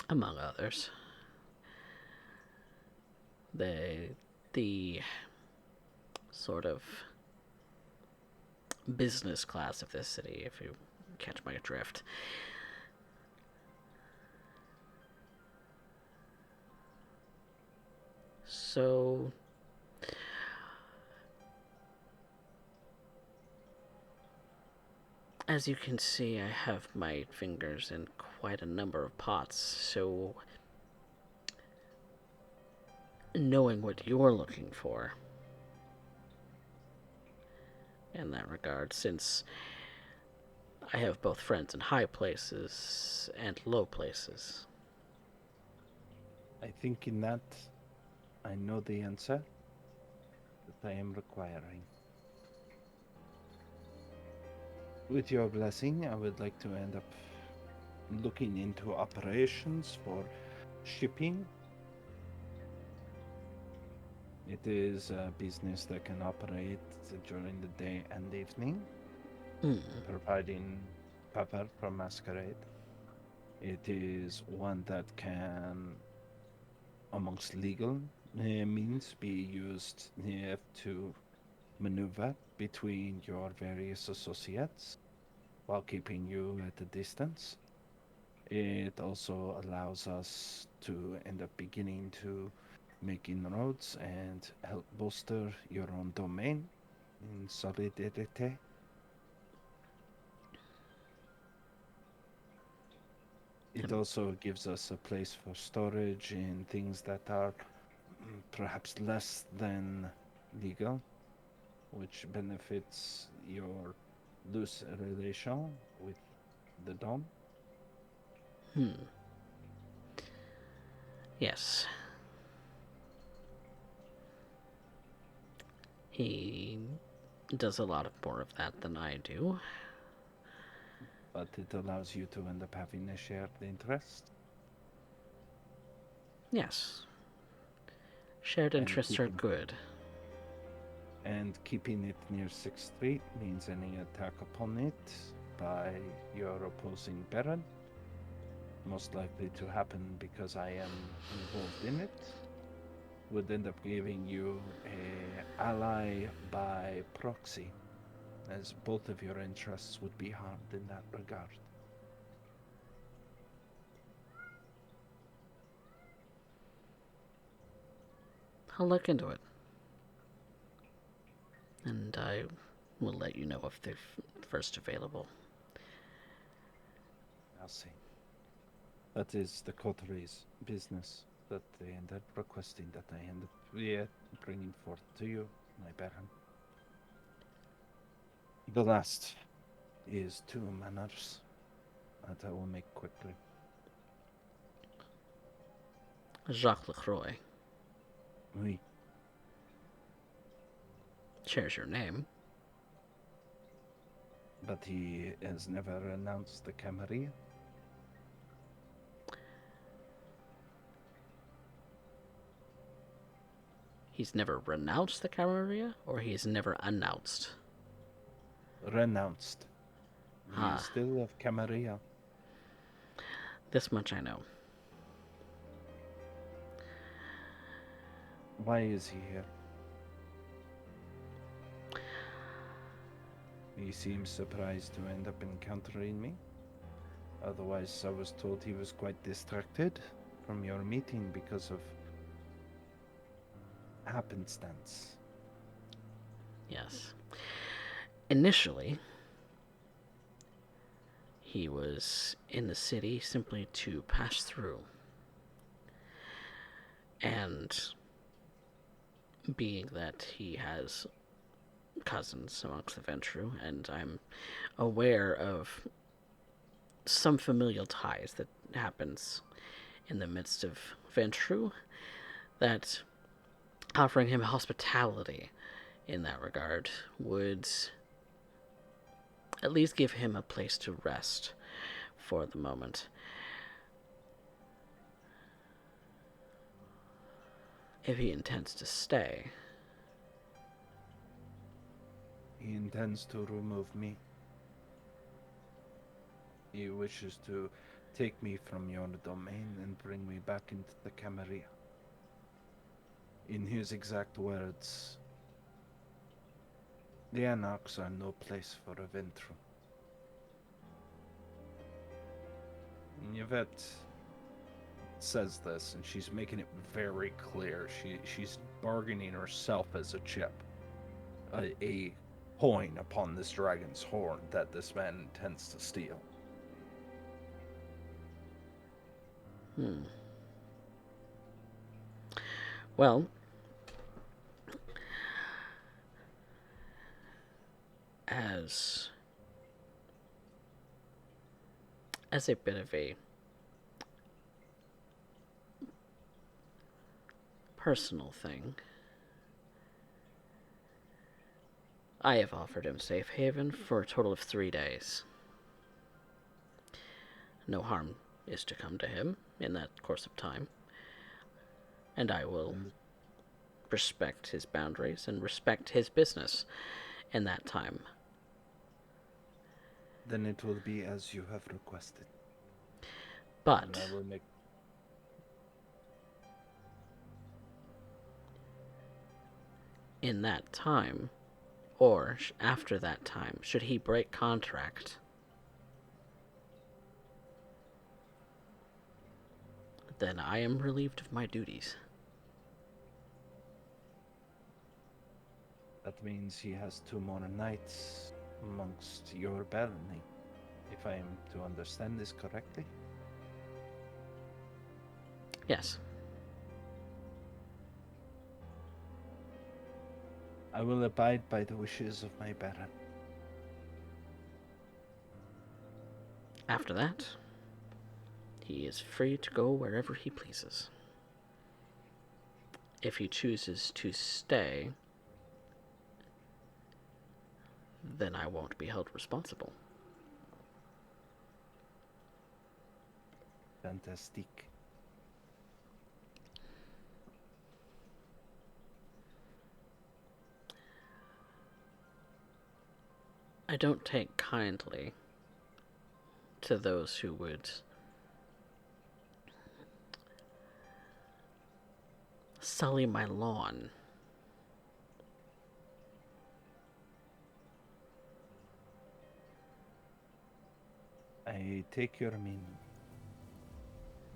among others. The sort of business class of this city, if you catch my drift. So, as you can see, I have my fingers in quite a number of pots, so knowing what you're looking for in that regard, since I have both friends in high places and low places. I think in that I know the answer that I am requiring. With your blessing, I would like to end up looking into operations for shipping. It is a business that can operate during the day and evening, providing cover from masquerade. It is one that can, amongst legal means, be used to maneuver between your various associates while keeping you at a distance. It also allows us to end up beginning to make inroads and help bolster your own domain in solidarity. It also gives us a place for storage in things that are perhaps less than legal, which benefits your loose relation with the Dom. Yes. He does a lot more of that than I do. But it allows you to end up having a shared interest. Yes. Shared And interests are good. And keeping it near 6th Street means any attack upon it by your opposing Baron, most likely to happen because I am involved in it, would end up giving you a ally by proxy, as both of your interests would be harmed in that regard. I'll look into it. And I will let you know if they're first available. I'll see. That is the coteries business that they end up requesting that I end up bringing forth to you, my Baron. The last is 2 manners that I will make quickly. Jacques Lacroix Oui, shares your name. but he has never announced the Camarilla. He's never renounced the Camarilla, or he's never announced? Renounced. He Ah. is still of Camarilla. This much I know. Why is he here? He seems surprised to end up encountering me. Otherwise, I was told he was quite distracted from your meeting because of happenstance. Yes. Initially, he was in the city simply to pass through. And being that he has cousins amongst the Ventru, and I'm aware of some familial ties that happens in the midst of Ventru, that offering him hospitality in that regard would at least give him a place to rest for the moment. If he intends to stay. He intends to remove me. He wishes to take me from your domain and bring me back into the Camarilla. In his exact words, the Anarchs are no place for a Ventru. Yvette says this, and she's making it very clear. She's bargaining herself as a chip, a coin upon this dragon's horn that this man intends to steal. Hmm. Well, as as a bit of a personal thing, I have offered him safe haven for a total of 3 days. No harm is to come to him in that course of time, and I will And respect his boundaries and respect his business in that time. then it will be as you have requested. And I But will make. in that time, or after that time, should he break contract, then I am relieved of my duties. That means he has 2 more nights amongst your barony, if I am to understand this correctly. Yes. I will abide by the wishes of my baron. After that, he is free to go wherever he pleases. If he chooses to stay, then I won't be held responsible. Fantastic. I don't take kindly to those who would sully my lawn. I take your meaning,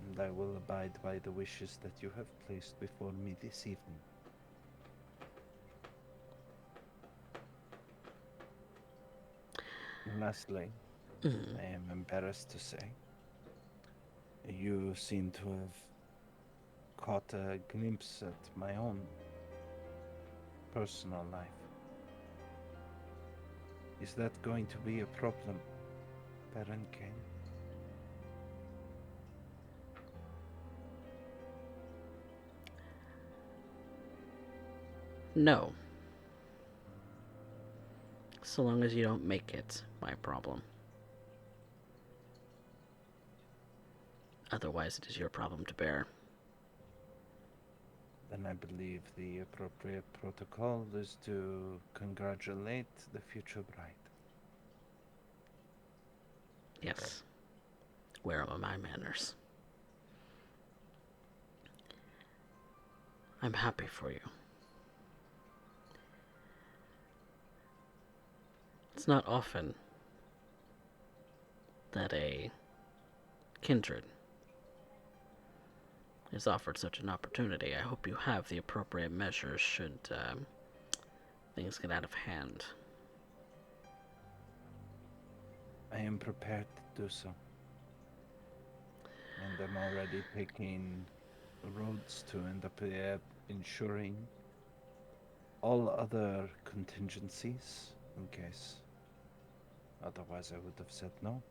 and I will abide by the wishes that you have placed before me this evening. And lastly, I am embarrassed to say, you seem to have caught a glimpse at my own personal life. Is that going to be a problem, Baron Kane? No. So long as you don't make it my problem. Otherwise, it is your problem to bear. Then I believe the appropriate protocol is to congratulate the future bride. Yes. Where are my manners? I'm happy for you. It's not often that a kindred is offered such an opportunity. I hope you have the appropriate measures should things get out of hand. I am prepared to do so. And I'm already taking roads to end up ensuring all other contingencies in case. Otherwise, I would have said no.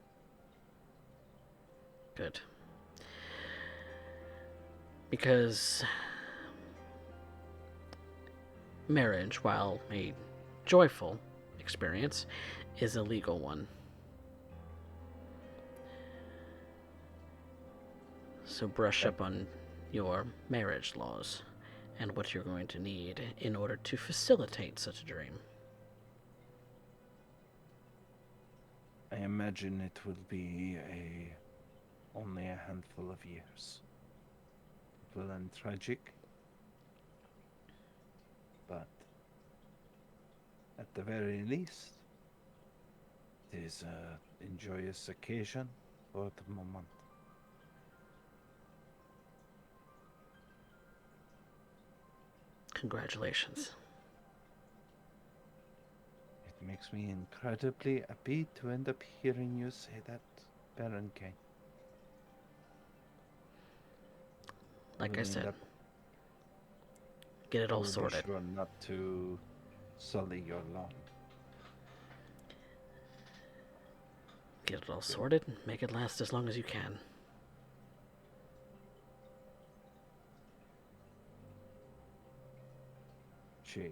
Good. Because marriage, while a joyful experience, is a legal one. So brush up on your marriage laws and what you're going to need in order to facilitate such a dream. I imagine it will be only a handful of years. It will end tragic, but at the very least, it is a joyous occasion for the moment. Congratulations. It makes me incredibly happy to end up hearing you say that, Baron Kane. like I said, That get it I all will be sorted. sure not to sully your lawn. Get it all sorted and make it last as long as you can. She